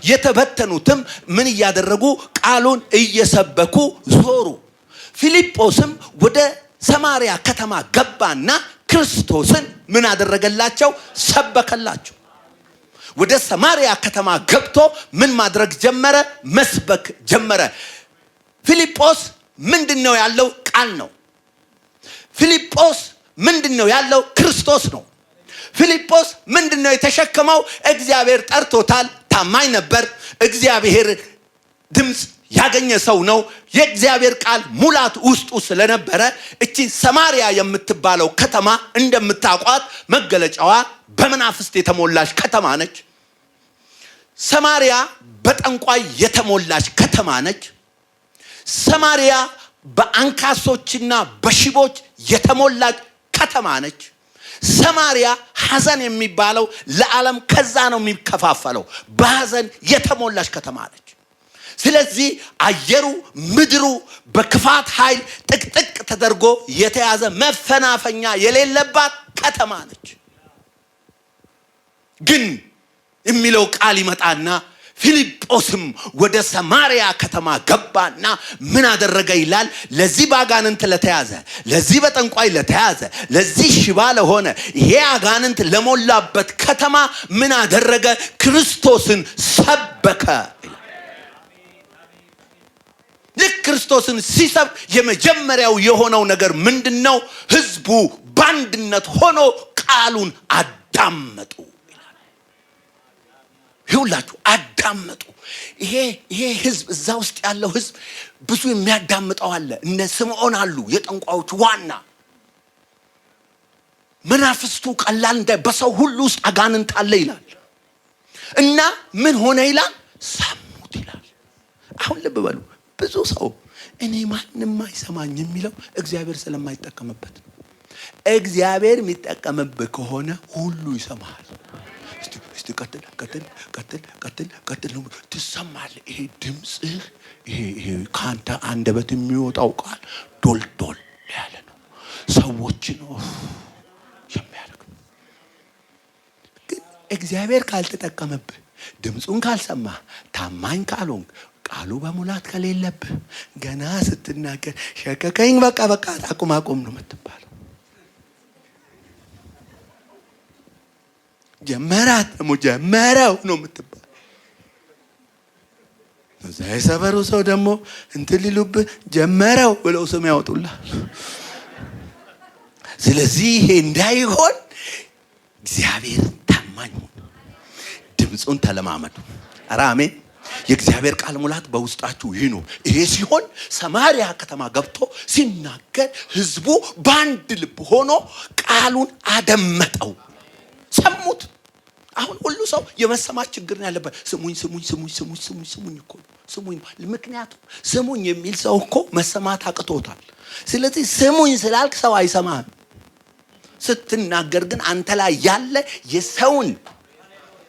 የተበተኑትም ምን እያደረጉ? ቃሉን እየሰበኩ ዞሩ። ፊልጶስም ወደ ሰማርያ ከተማ ገባና ክርስቶስን ምን አደረገላቸው? ሰበከላቸው። ወደ ሰማርያ ከተማ ገብቶ ምን ማድረግ ጀመረ? መስበክ ጀመረ። ፊልጶስ ምንድነው ያለው? ቃል ነው። ፊልጶስ ምንድነው ያለው? ክርስቶስ ነው። ፊልጶስ ምንድነው የተሸከመው? እግዚአብሔር ጠርቶታል። ታማኝ ነበር። እግዚአብሔር ድምጽ ያገኘ ሰው ነው። የእግዚአብሔር ቃል ሙላት ውስጡ ስለነበረ እቺ ሰማርያ የምትባለው ከተማ እንደምታቋት መገለጫዋ በመናፍስት የተሞላች ከተማ ነች። ሰማርያ በጠንቋይ የተሞላች ከተማ ነች። ሰማርያ በአንካሶችና በሽቦች የተሞላች ከተማ ነች። ሰማርያ ሐዘን የሚባለው ለዓለም ከዛ ነው የሚከፋፈለው። በሐዘን የተሞላች ከተማ ነች። ስለዚህ አየሩ ምድሩ በክፋት ኃይል ጥቅጥቅ ተደርጎ የተያዘ መፈናፈኛ የሌለባት ከተማ ነች። ግን የሚለው ቃል ይመጣና ፊልጶስም ወደ ሰማርያ ከተማ ገባና ምን አደረገ ይላል? ለዚህ ባጋንንት ለተያዘ፣ ለዚህ በጠንቋይ ለተያዘ፣ ለዚህ ሽባ ለሆነ ይሄ አጋንንት ለሞላበት ከተማ ምን አደረገ? ክርስቶስን ሰበከ። ልክ ክርስቶስን ሲሰብክ የመጀመሪያው የሆነው ነገር ምንድነው? ህዝቡ በአንድነት ሆኖ ቃሉን አዳመጡ ይላል። ይሁላችሁ አዳመጡ። ይሄ ህዝብ እዛ ውስጥ ያለው ህዝብ ብዙ የሚያዳምጠው አለ። እነ ስምዖን አሉ፣ የጠንቋዮች ዋና መናፍስቱ ቀላል እንደ በሰው ሁሉ ውስጥ አጋንንት አለ ይላል። እና ምን ሆነ ይላል? ሰሙት ይላል። አሁን ልብ በሉ። ብዙ ሰው እኔ ማንንም አይሰማኝ የሚለው እግዚአብሔር ስለማይጠቀምበት ነው። እግዚአብሔር የሚጠቀምበት ከሆነ ሁሉ ይሰማል። እስቲ ቀጥል ነው ትሰማለህ። ይሄ ድምጽህ ይሄ ካንተ አንደበት የሚወጣው ቃል ዶልዶል ያለ ነው። ሰዎች ነው የሚያደርግ። ግን እግዚአብሔር ካልተጠቀመብህ፣ ድምጹን ካልሰማ፣ ታማኝ ካልሆንክ፣ ቃሉ በሙላት ከሌለብህ ገና ስትናገር ሸከከኝ በቃ አቁም ነው የምትባለው። ጀመረው ነው የምትባለው። እዛ የሰፈሩ ሰው ደግሞ እንትን ሊሉብህ ጀመረው ብለው ስም ያወጡልሃል። ስለዚህ ይሄ እንዳይሆን እግዚአብሔር ታማኝ ሁኑ፣ ድምጹን ተለማመዱ። ኧረ አሜን። የእግዚአብሔር ቃል ሙላት በውስጣችሁ ይኑር። ይሄ ሲሆን ሰማርያ ከተማ ገብቶ ሲናገር ህዝቡ በአንድ ልብ ሆኖ ቃሉን አደመጠው፣ ሰሙት። አሁን ሁሉ ሰው የመሰማት ችግር ነው ያለበት። ስሙኝ እኮ ስሙኝ። ምክንያቱም ስሙኝ የሚል ሰው እኮ መሰማት አቅቶታል። ስለዚህ ስሙኝ ስላልክ ሰው አይሰማህም። ስትናገር ግን አንተ ላይ ያለ የሰውን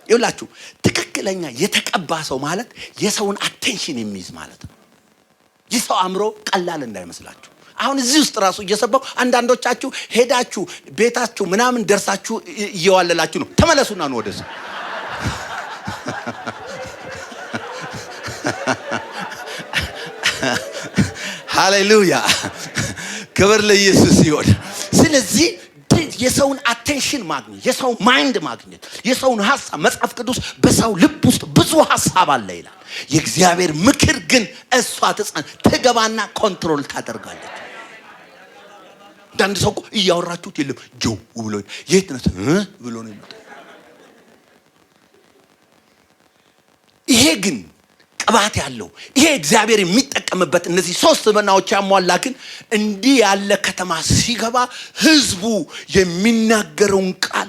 ይውላችሁ ትክክለኛ የተቀባ ሰው ማለት የሰውን አቴንሽን የሚይዝ ማለት ነው። የሰው አእምሮ ቀላል እንዳይመስላችሁ። አሁን እዚህ ውስጥ ራሱ እየሰባው አንዳንዶቻችሁ ሄዳችሁ ቤታችሁ ምናምን ደርሳችሁ እየዋለላችሁ ነው። ተመለሱና ነው ወደዚህ። ሃሌሉያ፣ ክብር ለኢየሱስ ይሁን። ስለዚህ የሰውን አቴንሽን ማግኘት፣ የሰው ማይንድ ማግኘት፣ የሰውን ሐሳብ መጽሐፍ ቅዱስ በሰው ልብ ውስጥ ብዙ ሐሳብ አለ ይላል። የእግዚአብሔር ምክር ግን እሷ ትገባና ኮንትሮል ታደርጋለች። አንዳንድ ሰው እኮ እያወራችሁት የለም ጆው ብሎ የት ነህ ብሎ ነው የሚመጣው። ይሄ ግን ቅባት ያለው ይሄ እግዚአብሔር የሚጠቀምበት እነዚህ ሶስት መናዎች ያሟላ ግን እንዲህ ያለ ከተማ ሲገባ ህዝቡ የሚናገረውን ቃል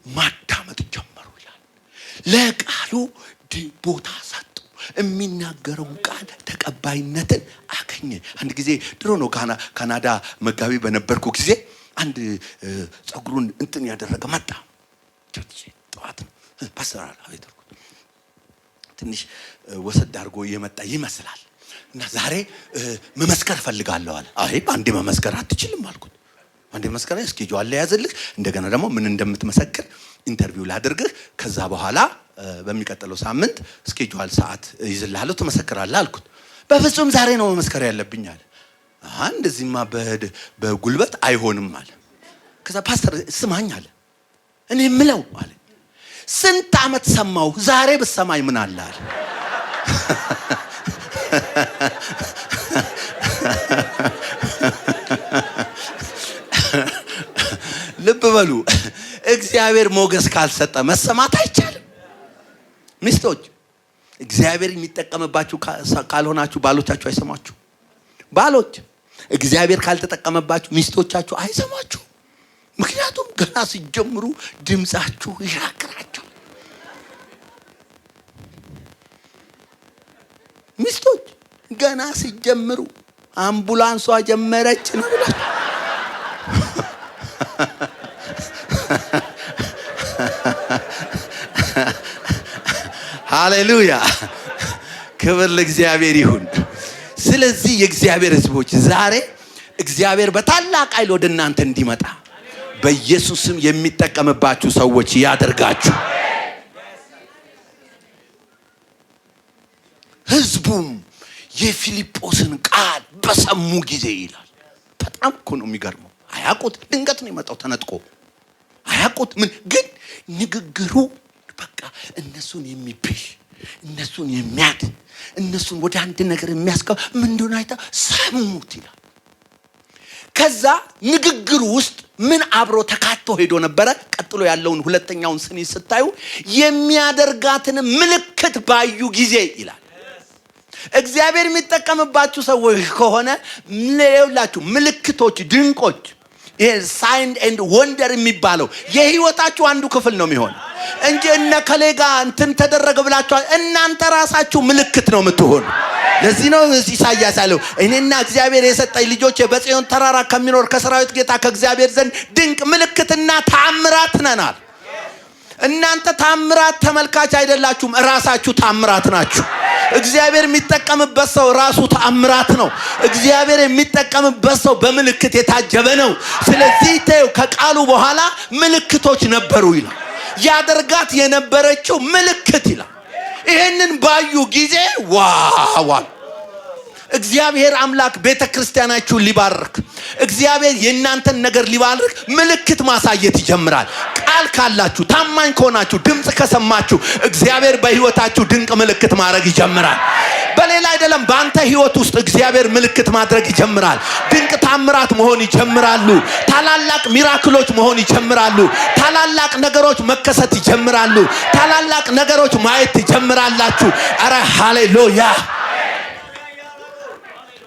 ማዳመጥ ጀመሩ ይላል። ለቃሉ ቦታ ሰጡ። የሚናገረውን ቃል ተቀባይነትን አገኘ። አንድ ጊዜ ድሮ ነው ካናዳ መጋቢ በነበርኩ ጊዜ አንድ ጸጉሩን እንትን ያደረገ መጣ። ጠዋት ፓስተር አቤት ትንሽ ወሰድ አድርጎ የመጣ ይመስላል እና ዛሬ መመስከር ፈልጋለሁ አለ። አይ አንዴ መመስከር አትችልም አልኩት። አንዴ መመስከር እስኬጁል ያዘልህ እንደገና ደግሞ ምን እንደምትመሰክር ኢንተርቪው ላድርግህ ከዛ በኋላ በሚቀጥለው ሳምንት እስኬጁል ሰዓት ይዝልሃለሁ ትመሰክራለህ አልኩት። በፍጹም ዛሬ ነው መመስከር ያለብኝ አለ። እንደዚህማ በጉልበት አይሆንም አለ። ከዛ ፓስተር ስማኝ አለ። እኔ ምለው አለ ስንት ዓመት ሰማው ዛሬ በሰማይ ምን አለ አለ። ልብ በሉ እግዚአብሔር ሞገስ ካልሰጠ መሰማት አይቻልም። ሚስቶች እግዚአብሔር የሚጠቀምባችሁ ካልሆናችሁ ባሎቻችሁ አይሰማችሁ። ባሎች እግዚአብሔር ካልተጠቀመባችሁ ሚስቶቻችሁ አይሰማችሁ። ምክንያቱም ገና ሲጀምሩ ድምጻችሁ ይሻክራቸው። ሚስቶች ገና ሲጀምሩ አምቡላንሷ ጀመረች ነው ብላችሁ ሃሌሉያ ክብር ለእግዚአብሔር ይሁን። ስለዚህ የእግዚአብሔር ሕዝቦች ዛሬ እግዚአብሔር በታላቅ ኃይል ወደ እናንተ እንዲመጣ በኢየሱስም የሚጠቀምባችሁ ሰዎች ያደርጋችሁ። ሕዝቡም የፊልጶስን ቃል በሰሙ ጊዜ ይላል። በጣም እኮ ነው የሚገርመው። አያውቁት፣ ድንገት ነው የመጣው ተነጥቆ። አያውቁት ምን ግን ንግግሩ በቃ እነሱን የሚብሽ እነሱን የሚያድ እነሱን ወደ አንድ ነገር የሚያስቀው ምን እንደሆነ አይታ ሰሙት ይላል። ከዛ ንግግሩ ውስጥ ምን አብሮ ተካቶ ሄዶ ነበረ? ቀጥሎ ያለውን ሁለተኛውን ስኒ ስታዩ የሚያደርጋትን ምልክት ባዩ ጊዜ ይላል። እግዚአብሔር የሚጠቀምባችሁ ሰዎች ከሆነ ለሌላችሁ ምልክቶች፣ ድንቆች ይሄ ሳይን ኤንድ ወንደር የሚባለው የህይወታችሁ አንዱ ክፍል ነው የሚሆን እንጂ እነ ከሌጋ እንትን ተደረገ ብላችሁ እናንተ ራሳችሁ ምልክት ነው የምትሆኑ። ለዚህ ነው ኢሳይያስ ያለው እኔና እግዚአብሔር የሰጠኝ ልጆች በጽዮን ተራራ ከሚኖር ከሰራዊት ጌታ ከእግዚአብሔር ዘንድ ድንቅ ምልክትና ተአምራት ነናል። እናንተ ተአምራት ተመልካች አይደላችሁም፣ ራሳችሁ ተአምራት ናችሁ። እግዚአብሔር የሚጠቀምበት ሰው ራሱ ተአምራት ነው። እግዚአብሔር የሚጠቀምበት ሰው በምልክት የታጀበ ነው። ስለዚህ ከቃሉ በኋላ ምልክቶች ነበሩ ይላል። ያደርጋት የነበረችው ምልክት ይላል። ይሄንን ባዩ ጊዜ ዋው እግዚአብሔር አምላክ ቤተክርስቲያናችሁን ሊባርክ እግዚአብሔር የእናንተን ነገር ሊባርክ ምልክት ማሳየት ይጀምራል። ቃል ካላችሁ ታማኝ ከሆናችሁ ድምጽ ከሰማችሁ እግዚአብሔር በህይወታችሁ ድንቅ ምልክት ማድረግ ይጀምራል። በሌላ አይደለም በአንተ ህይወት ውስጥ እግዚአብሔር ምልክት ማድረግ ይጀምራል። ድንቅ ታምራት መሆን ይጀምራሉ። ታላላቅ ሚራክሎች መሆን ይጀምራሉ። ታላላቅ ነገሮች መከሰት ይጀምራሉ። ታላላቅ ነገሮች ማየት ትጀምራላችሁ። አረ ሃሌሉያ!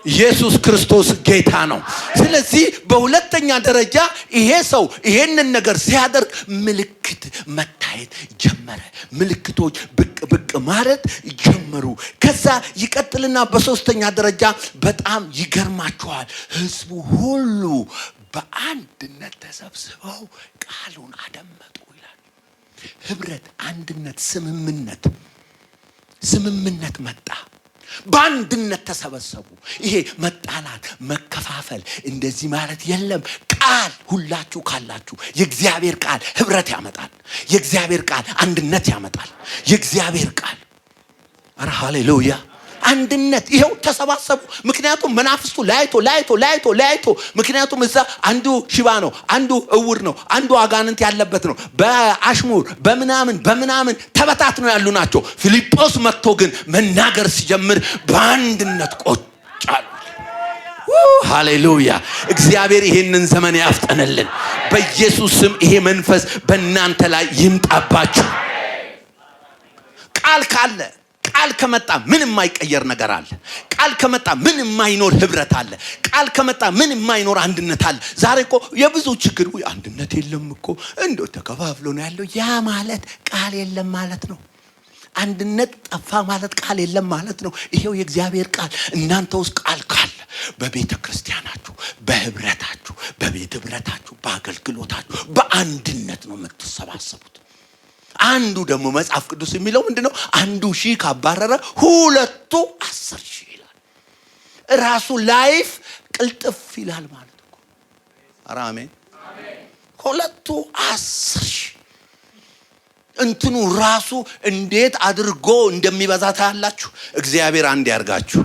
ኢየሱስ ክርስቶስ ጌታ ነው። ስለዚህ በሁለተኛ ደረጃ ይሄ ሰው ይሄንን ነገር ሲያደርግ ምልክት መታየት ጀመረ። ምልክቶች ብቅ ማለት ጀመሩ። ከዛ ይቀጥልና በሶስተኛ ደረጃ በጣም ይገርማቸዋል። ህዝቡ ሁሉ በአንድነት ተሰብስበው ቃሉን አደመጡ ይላል። ህብረት፣ አንድነት፣ ስምምነት መጣ። በአንድነት ተሰበሰቡ። ይሄ መጣላት፣ መከፋፈል እንደዚህ ማለት የለም። ቃል ሁላችሁ ካላችሁ የእግዚአብሔር ቃል ህብረት ያመጣል። የእግዚአብሔር ቃል አንድነት ያመጣል። የእግዚአብሔር ቃል አረ ሃሌሉያ! አንድነት ይሄው ተሰባሰቡ። ምክንያቱም መናፍስቱ ላይቶ ምክንያቱም እዛ አንዱ ሽባ ነው፣ አንዱ እውር ነው፣ አንዱ አጋንንት ያለበት ነው። በአሽሙር በምናምን ተበታት ነው ያሉ ናቸው። ፊልጶስ መጥቶ ግን መናገር ሲጀምር በአንድነት ቆጫሉ። ሃሌሉያ! እግዚአብሔር ይሄንን ዘመን ያፍጠነልን በኢየሱስ ስም። ይሄ መንፈስ በእናንተ ላይ ይምጣባችሁ። ቃል ካለ ቃል ከመጣ ምን የማይቀየር ነገር አለ? ቃል ከመጣ ምን የማይኖር ህብረት አለ? ቃል ከመጣ ምን የማይኖር አንድነት አለ? ዛሬ እኮ የብዙ ችግር አንድነት የለም እኮ እንደው ተከፋፍሎ ነው ያለው። ያ ማለት ቃል የለም ማለት ነው። አንድነት ጠፋ ማለት ቃል የለም ማለት ነው። ይሄው የእግዚአብሔር ቃል እናንተ ውስጥ ቃል ካለ በቤተ ክርስቲያናችሁ፣ በህብረታችሁ፣ በቤተ ህብረታችሁ፣ በአገልግሎታችሁ በአንድነት ነው የምትሰባሰቡት። አንዱ ደግሞ መጽሐፍ ቅዱስ የሚለው ምንድነው? አንዱ 1000 ካባረረ 2 10,000 ይላል። ራሱ ላይፍ ቅልጥፍ ይላል ማለት ነው። አሜን። 2 10,000 እንትኑ ራሱ እንዴት አድርጎ እንደሚበዛ ታያላችሁ። እግዚአብሔር አንድ ያርጋችሁ።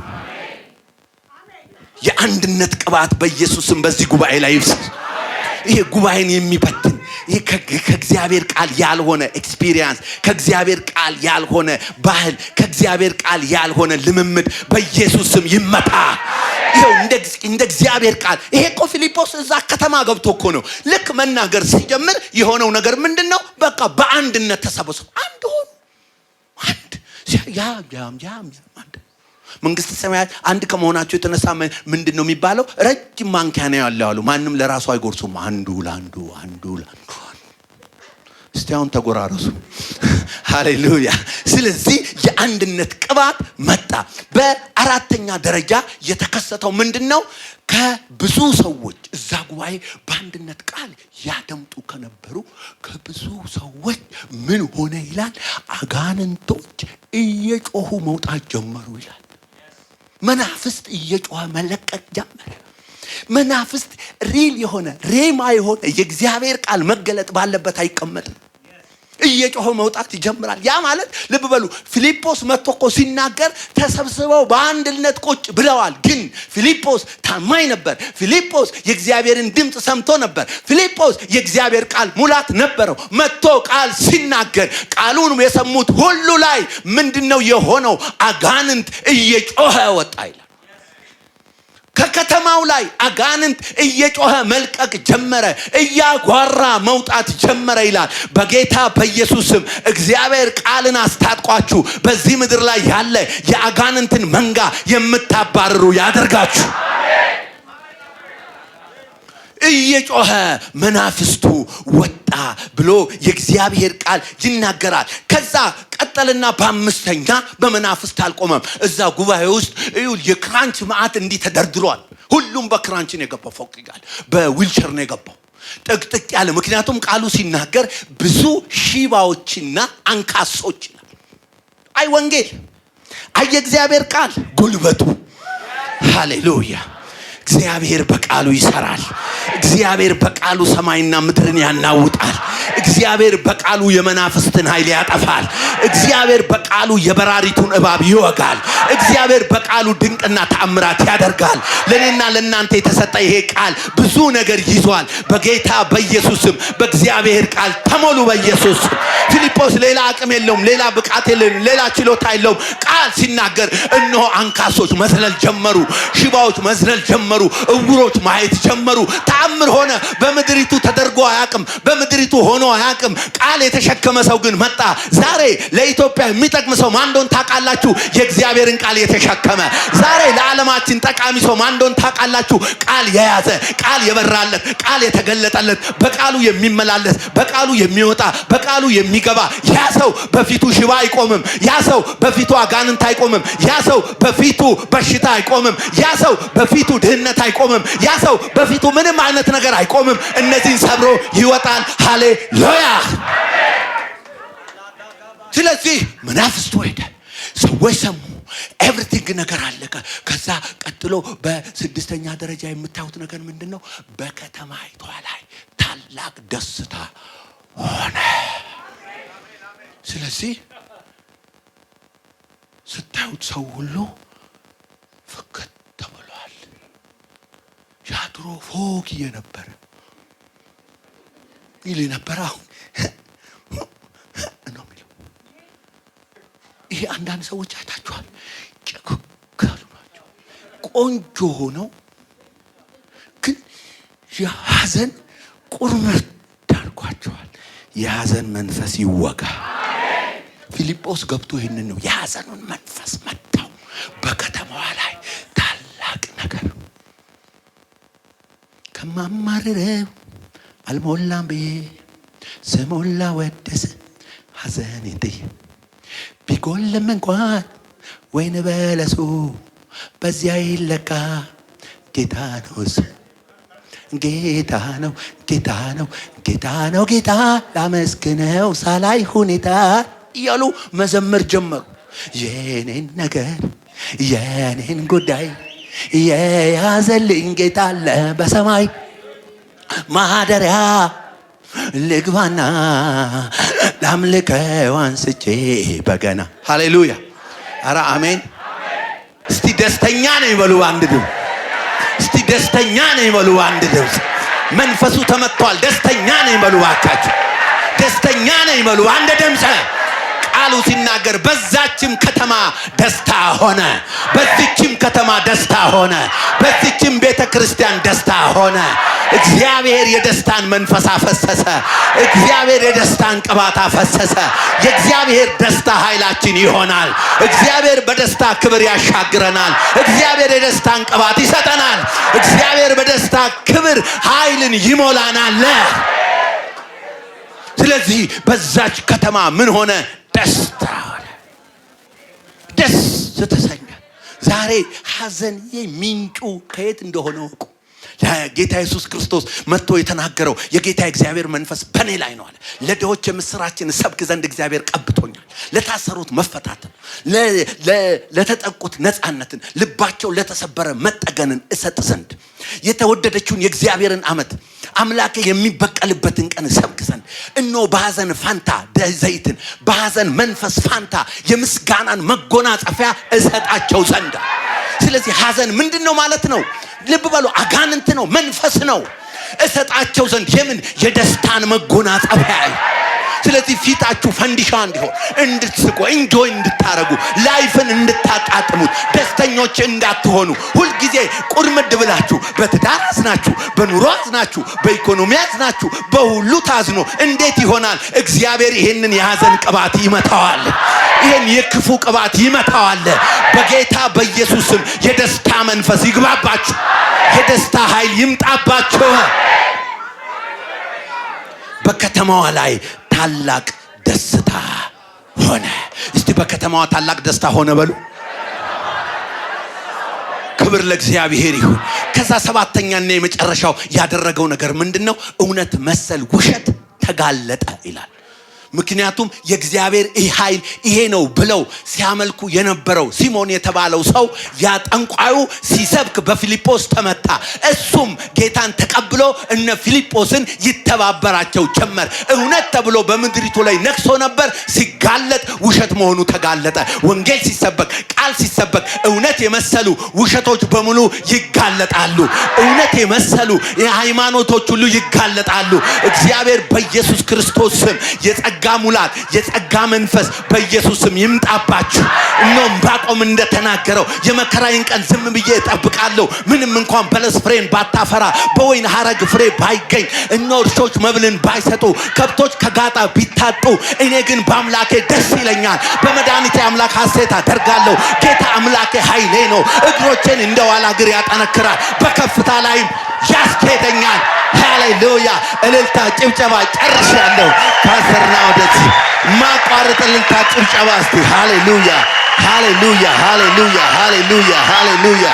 የአንድነት ቅባት በኢየሱስም በዚህ ጉባኤ ላይ ይፍሰስ። ይሄ ጉባኤን የሚበትን ይሄ ከእግዚአብሔር ቃል ያልሆነ ኤክስፒሪየንስ፣ ከእግዚአብሔር ቃል ያልሆነ ባህል፣ ከእግዚአብሔር ቃል ያልሆነ ልምምድ በኢየሱስም ይመታ። ይሄው እንደ እግዚአብሔር ቃል። ይሄ እኮ ፊልጶስ እዛ ከተማ ገብቶ እኮ ነው ልክ መናገር ሲጀምር የሆነው ነገር ምንድነው? በቃ በአንድነት ተሰበሰቡ። አንድ ሆኑ። አንድ መንግስተ ሰማያት አንድ ከመሆናቸው የተነሳ ምንድነው የሚባለው? ረጅም ማንኪያ ነው ያለው አሉ። ማንም ለራሱ አይጎርሱም። አንዱ ላንዱ እስቲ አሁን ተጎራረሱ። ሃሌሉያ! ስለዚህ የአንድነት ቅባት መጣ። በአራተኛ ደረጃ የተከሰተው ምንድነው? ከብዙ ሰዎች እዛ ጉባኤ በአንድነት ቃል ያደምጡ ከነበሩ ከብዙ ሰዎች ምን ሆነ ይላል? አጋንንቶች እየጮሁ መውጣት ጀመሩ ይላል። መናፍስት እየጮኸ መለቀቅ ጀመረ። መናፍስት ሪል የሆነ ሬማ የሆነ የእግዚአብሔር ቃል መገለጥ ባለበት አይቀመጥም። እየጮኸ መውጣት ይጀምራል። ያ ማለት ልብ በሉ፣ ፊልጶስ መጥቶ እኮ ሲናገር ተሰብስበው በአንድነት ቁጭ ብለዋል። ግን ፊልጶስ ታማኝ ነበር። ፊልጶስ የእግዚአብሔርን ድምፅ ሰምቶ ነበር። ፊልጶስ የእግዚአብሔር ቃል ሙላት ነበረው። መጥቶ ቃል ሲናገር ቃሉን የሰሙት ሁሉ ላይ ምንድነው የሆነው? አጋንንት እየጮኸ ወጣ ይላል። ከከተማው ላይ አጋንንት እየጮኸ መልቀቅ ጀመረ፣ እያጓራ መውጣት ጀመረ ይላል። በጌታ በኢየሱስም እግዚአብሔር ቃልን አስታጥቋችሁ በዚህ ምድር ላይ ያለ የአጋንንትን መንጋ የምታባርሩ ያደርጋችሁ። እየጮኸ መናፍስቱ ወጣ ብሎ የእግዚአብሔር ቃል ይናገራል። ከዛ ቀጠልና በአምስተኛ በመናፍስት አልቆመም። እዛ ጉባኤ ውስጥ የክራንች መዓት እንዲህ ተደርድሯል። ሁሉም በክራንች ነው የገባው። ፎቅ ይጋል በዊልቸር ነው የገባው። ጥቅጥቅ ያለ። ምክንያቱም ቃሉ ሲናገር ብዙ ሺባዎችና አንካሶች ይላል። አይ ወንጌል፣ አይ የእግዚአብሔር ቃል ጉልበቱ። ሃሌሉያ! እግዚአብሔር በቃሉ ይሰራል። እግዚአብሔር በቃሉ ሰማይና ምድርን ያናውጣል። እግዚአብሔር በቃሉ የመናፍስትን ኃይል ያጠፋል። እግዚአብሔር በቃሉ የበራሪቱን እባብ ይወጋል። እግዚአብሔር በቃሉ ድንቅና ተአምራት ያደርጋል። ለኔና ለናንተ የተሰጠ ይሄ ቃል ብዙ ነገር ይዟል። በጌታ በኢየሱስም በእግዚአብሔር ቃል ተሞሉ። በኢየሱስም ፊልጶስ ሌላ አቅም የለውም፣ ሌላ ብቃት የለውም፣ ሌላ ችሎታ የለውም። ቃል ሲናገር እነሆ አንካሶች መዝለል ጀመሩ፣ ሽባዎች መዝለል ጀመሩ፣ እውሮች ማየት ጀመሩ። ተአምር ሆነ። በምድሪቱ ተደርጎ አያውቅም፣ በምድሪቱ ሆኖ አያውቅም። ቃል የተሸከመ ሰው ግን መጣ። ዛሬ ለኢትዮጵያ የሚጠቅም ሰው ማን እንደሆነ ታውቃላችሁ? የእግዚአብሔርን ቃል የተሸከመ። ዛሬ ለዓለማችን ጠቃሚ ሰው ማን እንደሆነ ታውቃላችሁ? ቃል የያዘ፣ ቃል የበራለት፣ ቃል የተገለጠለት፣ በቃሉ የሚመላለስ፣ በቃሉ የሚወጣ፣ በቃሉ የሚገባ። ያ ሰው በፊቱ ሽባ አይቆምም። ያ ሰው በፊቱ አጋንንት አይቆምም። ያ ሰው በፊቱ በሽታ አይቆምም። ያ ሰው በፊቱ ድህነት አይቆምም። ያ ሰው በፊቱ ምንም አይነት ነገር አይቆምም። እነዚህን ሰብሮ ይወጣል። ሃሌሉያ! ስለዚህ መናፍስቱ ሄደ፣ ሰዎች ሰሙ፣ ኤቭሪቲንግ ነገር አለቀ። ከዛ ቀጥሎ በስድስተኛ ደረጃ የምታዩት ነገር ምንድነው? በከተማይቷ ላይ ታላቅ ደስታ ሆነ። ስለዚህ ስታዩት ሰው ሁሉ ፍክት ተብሏል። ያድሮ ፎቅ እየነበረ ይል ነበር። አሁን ነው የሚለው። ይሄ አንዳንድ ሰዎች አይታችኋል፣ ጭክካሉ ናቸው። ቆንጆ ሆነው የሐዘን ቁርምት ዳርጓቸዋል። የሐዘን መንፈስ ይወጋ። ፊልጶስ ገብቶ ይህንን ነው የሐዘኑን መንፈስ መታው። በከተማዋ ላይ ታላቅ ነገር ከማማረረው አልሞላም ብዬ ስሞላ ወደስ ሐዘን እንዴ ቢጎልም እንኳን ወይን በለሱ በዚያ ይለካ ጌታ ነው እሱ ጌታ ነው ጌታ ነው ጌታ ነው ጌታ ላመስግነው ሳላይ ሁኔታ እያሉ መዘመር ጀመሩ። የኔን ነገር የኔን ጉዳይ የያዘልኝ ጌታ አለ በሰማይ ማደሪያ ልግባና ላምልከው አንስቼ በገና። ሃሌሉያ! ኧረ አሜን! እስቲ ደስተኛ ነኝ በሉ አንድ ድምፅ። እስቲ ደስተኛ ነኝ በሉ አንድ ድምፅ። መንፈሱ ተመቷል። ደስተኛ ነኝ በሉ ባካችሁ። ደስተኛ ነኝ በሉ አንድ ድምፅ። ቃሉ ሲናገር በዛችም ከተማ ደስታ ሆነ። በዚችም ከተማ ደስታ ሆነ። በዚችም ቤተ ክርስቲያን ደስታ ሆነ። እግዚአብሔር የደስታን መንፈስ አፈሰሰ። እግዚአብሔር የደስታን ቅባት አፈሰሰ። የእግዚአብሔር ደስታ ኃይላችን ይሆናል። እግዚአብሔር በደስታ ክብር ያሻግረናል። እግዚአብሔር የደስታን ቅባት ይሰጠናል። እግዚአብሔር በደስታ ክብር ኃይልን ይሞላናል። ስለዚህ በዛች ከተማ ምን ሆነ? ደስታ ሆነ። ደስ ተሰኘ። ዛሬ ሐዘን የሚንጩ ከየት እንደሆነ ወቁ። ጌታ ኢየሱስ ክርስቶስ መጥቶ የተናገረው የጌታ እግዚአብሔር መንፈስ በኔ ላይ ነው አለ። ለድሆች የምስራችን ሰብክ ዘንድ እግዚአብሔር ቀብቶኛል። ለታሰሩት መፈታትን፣ ለተጠቁት ነፃነትን፣ ልባቸው ለተሰበረ መጠገንን እሰጥ ዘንድ የተወደደችውን የእግዚአብሔርን ዓመት አምላኬ የሚበቀልበትን ቀን ሰብክ ዘንድ እነሆ በሐዘን ፋንታ ዘይትን፣ በሐዘን መንፈስ ፋንታ የምስጋናን መጎናጸፊያ እሰጣቸው ዘንድ። ስለዚህ ሐዘን ምንድነው ማለት ነው? ልብ በሉ፣ አጋንንት ነው፣ መንፈስ ነው። እሰጣቸው ዘንድ የምን የደስታን መጎናጸፊያ። ስለዚህ ፊታችሁ ፈንዲሻ እንዲሆን እንድትስቁ፣ እንጆይ እንድታረጉ፣ ላይፍን እንድታጣጥሙት፣ ደስተኞች እንዳትሆኑ፣ ሁልጊዜ ቁርምድ ብላችሁ በትዳር አዝናችሁ፣ በኑሮ አዝናችሁ፣ በኢኮኖሚ አዝናችሁ፣ በሁሉ ታዝኖ እንዴት ይሆናል? እግዚአብሔር ይህንን የሐዘን ቅባት ይመታዋል። ይህን የክፉ ቅባት ይመታዋል። በጌታ በኢየሱስ ስም የደስታ መንፈስ ይግባባችሁ። የደስታ ኃይል ይምጣባችሁ። በከተማዋ ላይ ታላቅ ደስታ ሆነ። እስቲ በከተማዋ ታላቅ ደስታ ሆነ በሉ። ክብር ለእግዚአብሔር ይሁን። ከዛ ሰባተኛና የመጨረሻው ያደረገው ነገር ምንድነው? እውነት መሰል ውሸት ተጋለጠ ይላል። ምክንያቱም የእግዚአብሔር ኃይል ይሄ ነው ብለው ሲያመልኩ የነበረው ሲሞን የተባለው ሰው ያ ጠንቋዩ ሲሰብክ በፊልጶስ ተመታ። እሱም ጌታን ተቀብሎ እነ ፊልጶስን ይተባበራቸው ጀመር። እውነት ተብሎ በምድሪቱ ላይ ነክሶ ነበር። ሲጋለጥ ውሸት መሆኑ ተጋለጠ። ወንጌል ሲሰበክ፣ ቃል ሲሰበክ እውነት የመሰሉ ውሸቶች በሙሉ ይጋለጣሉ። እውነት የመሰሉ የሃይማኖቶች ሁሉ ይጋለጣሉ። እግዚአብሔር በኢየሱስ ክርስቶስ ስም የጸጋ ሙላት፣ የጸጋ መንፈስ በኢየሱስ ስም ይምጣባችሁ። እነሆ ዕንባቆም እንደተናገረው የመከራዬን ቀን ዝም ብዬ እጠብቃለሁ፣ ምንም እንኳን በለስ ፍሬን ባታፈራ፣ በወይን ሐረግ ፍሬ ባይገኝ፣ እነሆ እርሾች መብልን ባይሰጡ፣ ከብቶች ከጋጣ ቢታጡ፣ እኔ ግን በአምላኬ ደስ ይለኛል፣ በመድኃኒቴ አምላክ ሐሴት አደርጋለሁ። ጌታ አምላኬ ኃይሌ ነው፣ እግሮቼን እንደ ዋላ እግር ያጠነክራል፣ በከፍታ ላይም ያስኬደኛል። ሃሌሉያ! እልልታ ጭብጨባ ጨርሻለሁ። ፓስተርና ወደዚህ ማቋረጥ እልልታ ጭብጨባ እስቲ። ሃሌሉያ! ሃሌሉያ! ሃሌሉያ! ሃሌሉያ! ሃሌሉያ!